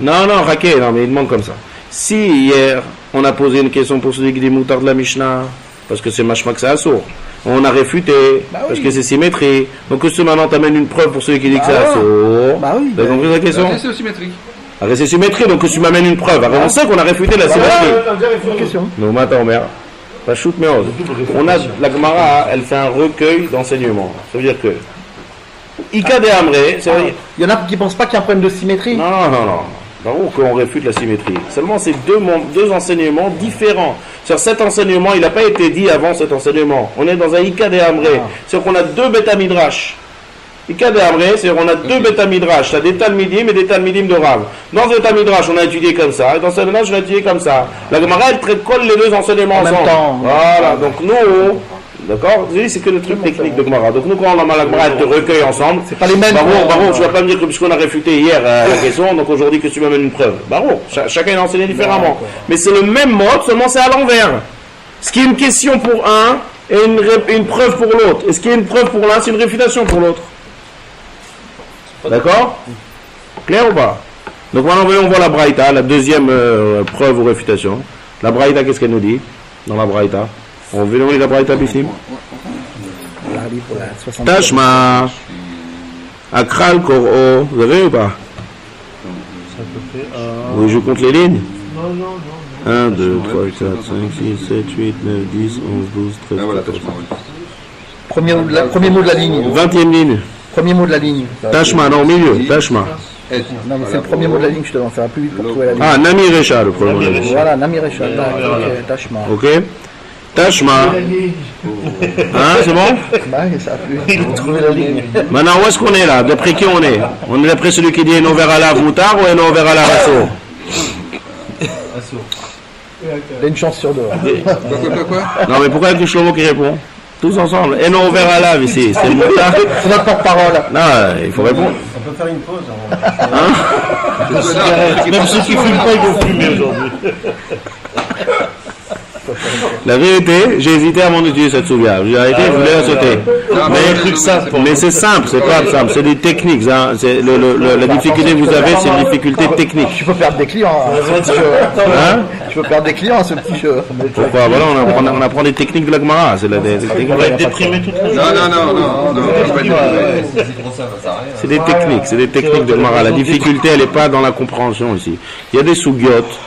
Non, Raquel, non, mais il demande comme ça. Si hier, on a posé une question pour celui qui dit moutar de la Mishnah, parce que c'est mashma que c'est assour, on a réfuté, parce que c'est symétrie. Donc, que ce maintenant t'amènes une preuve pour celui qui dit que c'est assour. Bah oui. T'as compris la question? C'est symétrique. Ah, c'est symétrie, donc que tu m'amènes une preuve. Alors, on sait qu'on a réfuté la symétrie. Question. Non, attends, merde. Pas shoot, mais on a, la Gemara, elle fait un recueil d'enseignements. Ça veut dire que, Ika de Amré, c'est vrai. Il y en a qui pensent pas qu'il y a un problème de symétrie. Non. Bravo qu'on réfute la symétrie. Seulement, c'est deux enseignements différents. Sur cet enseignement, il n'a pas été dit avant cet enseignement. On est dans un Ika de Amré. C'est-à-dire qu'on a deux Beta Midrash. Ika de Amré, c'est-à-dire qu'on a deux Beta Midrash. Tu as des Talmidim et des Talmidim de Rav. Dans le Beta Midrash, on a étudié comme ça. Et dans ce Midrash, on a étudié comme ça. La Gemara, elle colle les deux enseignements ensemble. même temps. Voilà. Donc nous, d'accord, c'est que le truc technique de Gemara. Donc nous, quand on a la Gemara, elle te recueille ensemble. C'est pas les mêmes. Baron, tu vas pas me dire que puisqu'on a réfuté hier la question, donc aujourd'hui que tu m'amènes une preuve. Baron, chacun est enseigné différemment. Mais c'est le même mode, seulement c'est à l'envers. Ce qui est une question pour un et une preuve pour l'autre. Et ce qui est une preuve pour l'un, c'est une réfutation pour l'autre. D'accord? Clair ou pas? Donc maintenant, on voit la Braïta, la deuxième preuve ou réfutation. La Braïta, qu'est-ce qu'elle nous dit dans la Braïta? On veut lire la Braïta Bifnim. Tashma Akral Koro. Vous avez ou pas? Oui, je compte les lignes. 1, 2, 3, 4, 5, 6, 7, 8, 9, 10, 11, 12, 13, 14. Premier mot de la ligne. 20e ligne. Premier mot de la ligne. Tashma, non, au milieu. Tashma. Non, mais c'est le premier mot de la ligne, je te dois en faire plus vite pour trouver la ligne. Ah, Nami Recha, le premier mot de la ligne. Voilà, Nami Recha. Tashma. Ok. Tashma. Hein, c'est bon? Bah, ça a plu. Il a trouvé la ligne. Maintenant, où est-ce qu'on est là? D'après qui on est? On est d'après celui qui dit Eno vers Alav Moutar ou Eno vers Alav Asso? Il a une chance sur deux. Quoi? Non, mais pourquoi il y a que Shlomo qui répond? Tous ensemble. Eno vers Alav ici. C'est le Moutar. C'est notre porte-parole. Non, il faut répondre. On peut faire une pause. Hein? Même ceux qui fument pas, ils vont fumer aujourd'hui. La vérité, j'ai hésité avant d'étudier cette souvière. J'ai arrêté, je voulais la sauter. Mais c'est simple, c'est pas simple, c'est des techniques. Hein. C'est la difficulté que vous avez, c'est une difficulté technique. Tu peux perdre des clients à ce petit jeu. Hein? Tu peux perdre des clients à ce petit jeu. Pourquoi? Voilà, on apprend des techniques de la Gemara. C'est On va être déprimé toute la journée. C'est des techniques, c'est des techniques de Gemara. La difficulté, elle n'est pas dans la compréhension ici. Il y a des sougiotes.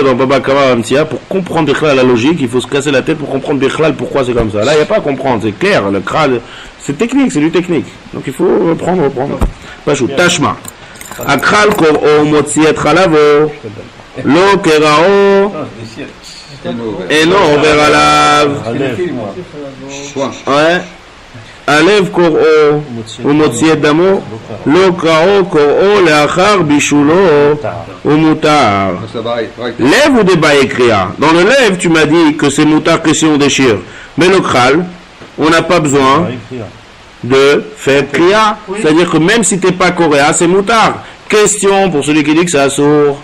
Dans Baba Kama Amtia, pour comprendre Bichlal la logique, il faut se casser la tête pour comprendre Bichlal pourquoi c'est comme ça. Là, il n'y a pas à comprendre, c'est clair, le crâne, c'est technique, c'est du technique. Donc il faut reprendre. Pachou, Tashma. Akral Koro Motziet Chalavo, Lo Kerao, Eno Overalav. Ouais. Alev Koro, Umotziet Damo, Lo Krao Koro, Leachar Bishulo, Umutar. Lève ou débat écria? Dans le lève, tu m'as dit que c'est Moutar que si on déchire. Mais le Kral, on n'a pas besoin de faire kriya. C'est-à-dire que même si tu n'es pas coréen, c'est Moutar. Question pour celui qui dit que c'est assourd.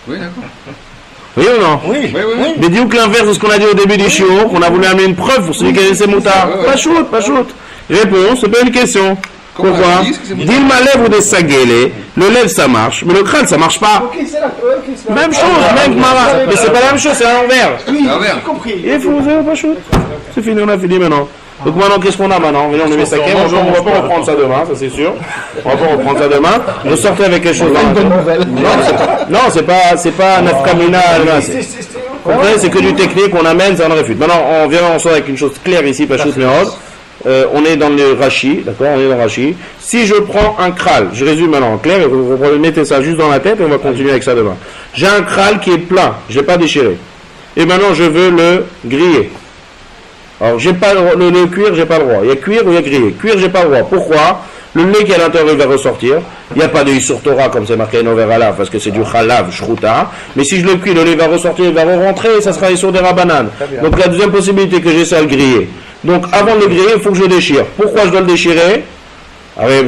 Oui, d'accord. Oui ou non? Oui. Mais dis-nous que l'inverse de ce qu'on a dit au début du shiur, qu'on a voulu amener une preuve pour celui qui a dit c'est Moutar. Pas shoot. Réponse, c'est pas une question. Pourquoi? Dis-le lève ou des sagélés, le lève ça marche, mais le crâne ça marche pas. Même chose, même Mara. Mais c'est pas la même chose, c'est à l'envers. Oui, j'ai compris. Il faut, pas shoot. C'est fini, on a fini maintenant. Donc maintenant, qu'est-ce qu'on a maintenant? On met ça on va pas reprendre ça demain, ça c'est sûr. On va pas reprendre ça demain. Vous sortez avec quelque chose. Non, c'est pas nafkamina. Comprenez, c'est que du technique, on amène, ça en réfute. Maintenant, on sort avec une chose claire ici, pas shoot Mérod. On est dans le Rashi, d'accord? On est dans le Rashi. Si je prends un kral, je résume maintenant en clair, vous mettez ça juste dans la tête et on va continuer avec ça demain. J'ai un kral qui est plein, je l'ai pas déchiré. Et maintenant, je veux le griller. Alors, j'ai pas le cuir, j'ai pas le droit. Il y a cuir ou il y a grillé. Cuir, j'ai pas le droit. Pourquoi? Le lait qui est à l'intérieur va ressortir. Il n'y a pas de sur Torah comme c'est marqué no veralav parce que c'est du chalav, shruta. Mais si je le cuis, le lait va ressortir, il va rentrer et ça sera sur des rabananes. Donc la deuxième possibilité que j'ai, c'est à le griller. Donc avant de le griller, il faut que je le déchire. Pourquoi je dois le déchirer?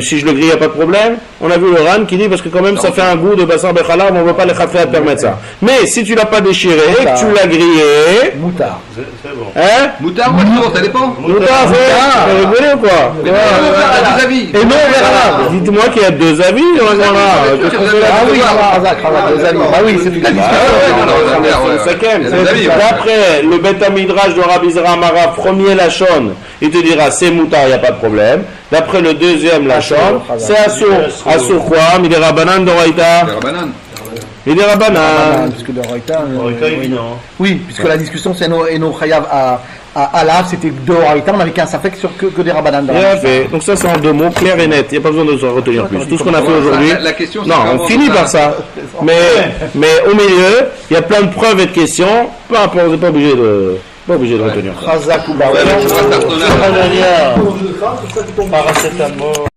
Si je le grille, il n'y a pas de problème. On a vu le Ran qui dit parce que quand même ça fait un goût de bassin bechalav, on ne veut pas les khafé à permettre ça. Mais si tu l'as pas déchiré et que tu l'as grillé. Moutard. Hein? Moutard ou assourd, ça dépend. Moutard, c'est rigolé ou quoi? Deux avis. Et non, dites-moi qu'il y a deux avis dans la Gemara. Ah oui, deux avis. Ah oui, c'est toute la discussion. D'après le Bet Midrash de Rabbi Zera Amara, premier Lachon, il te dira c'est Moutard, il n'y a pas de problème. D'après le deuxième Lachon, c'est assourd. Assourd quoi? Midera Banan d'Oraïta? Midera Banan. Puisque d'Oraïta. Évident. Oui, puisque la discussion c'est Eno Chayav à à Lav, c'était deux Haïta, on avait qu'un Safek sur que des Rabbanan. Bien fait. Donc ça, c'est en 2 mots, clair et net. Il n'y a pas besoin de se retenir plus. Tout ce qu'on a fait aujourd'hui. La question, c'est non, on comment finit ça- par ça. Mais au milieu, il y a plein de preuves et de questions. Peu importe, vous n'êtes pas obligé de retenir ça. Chazak ou Ouais, mais tu vois, Tartona, Paracétamol.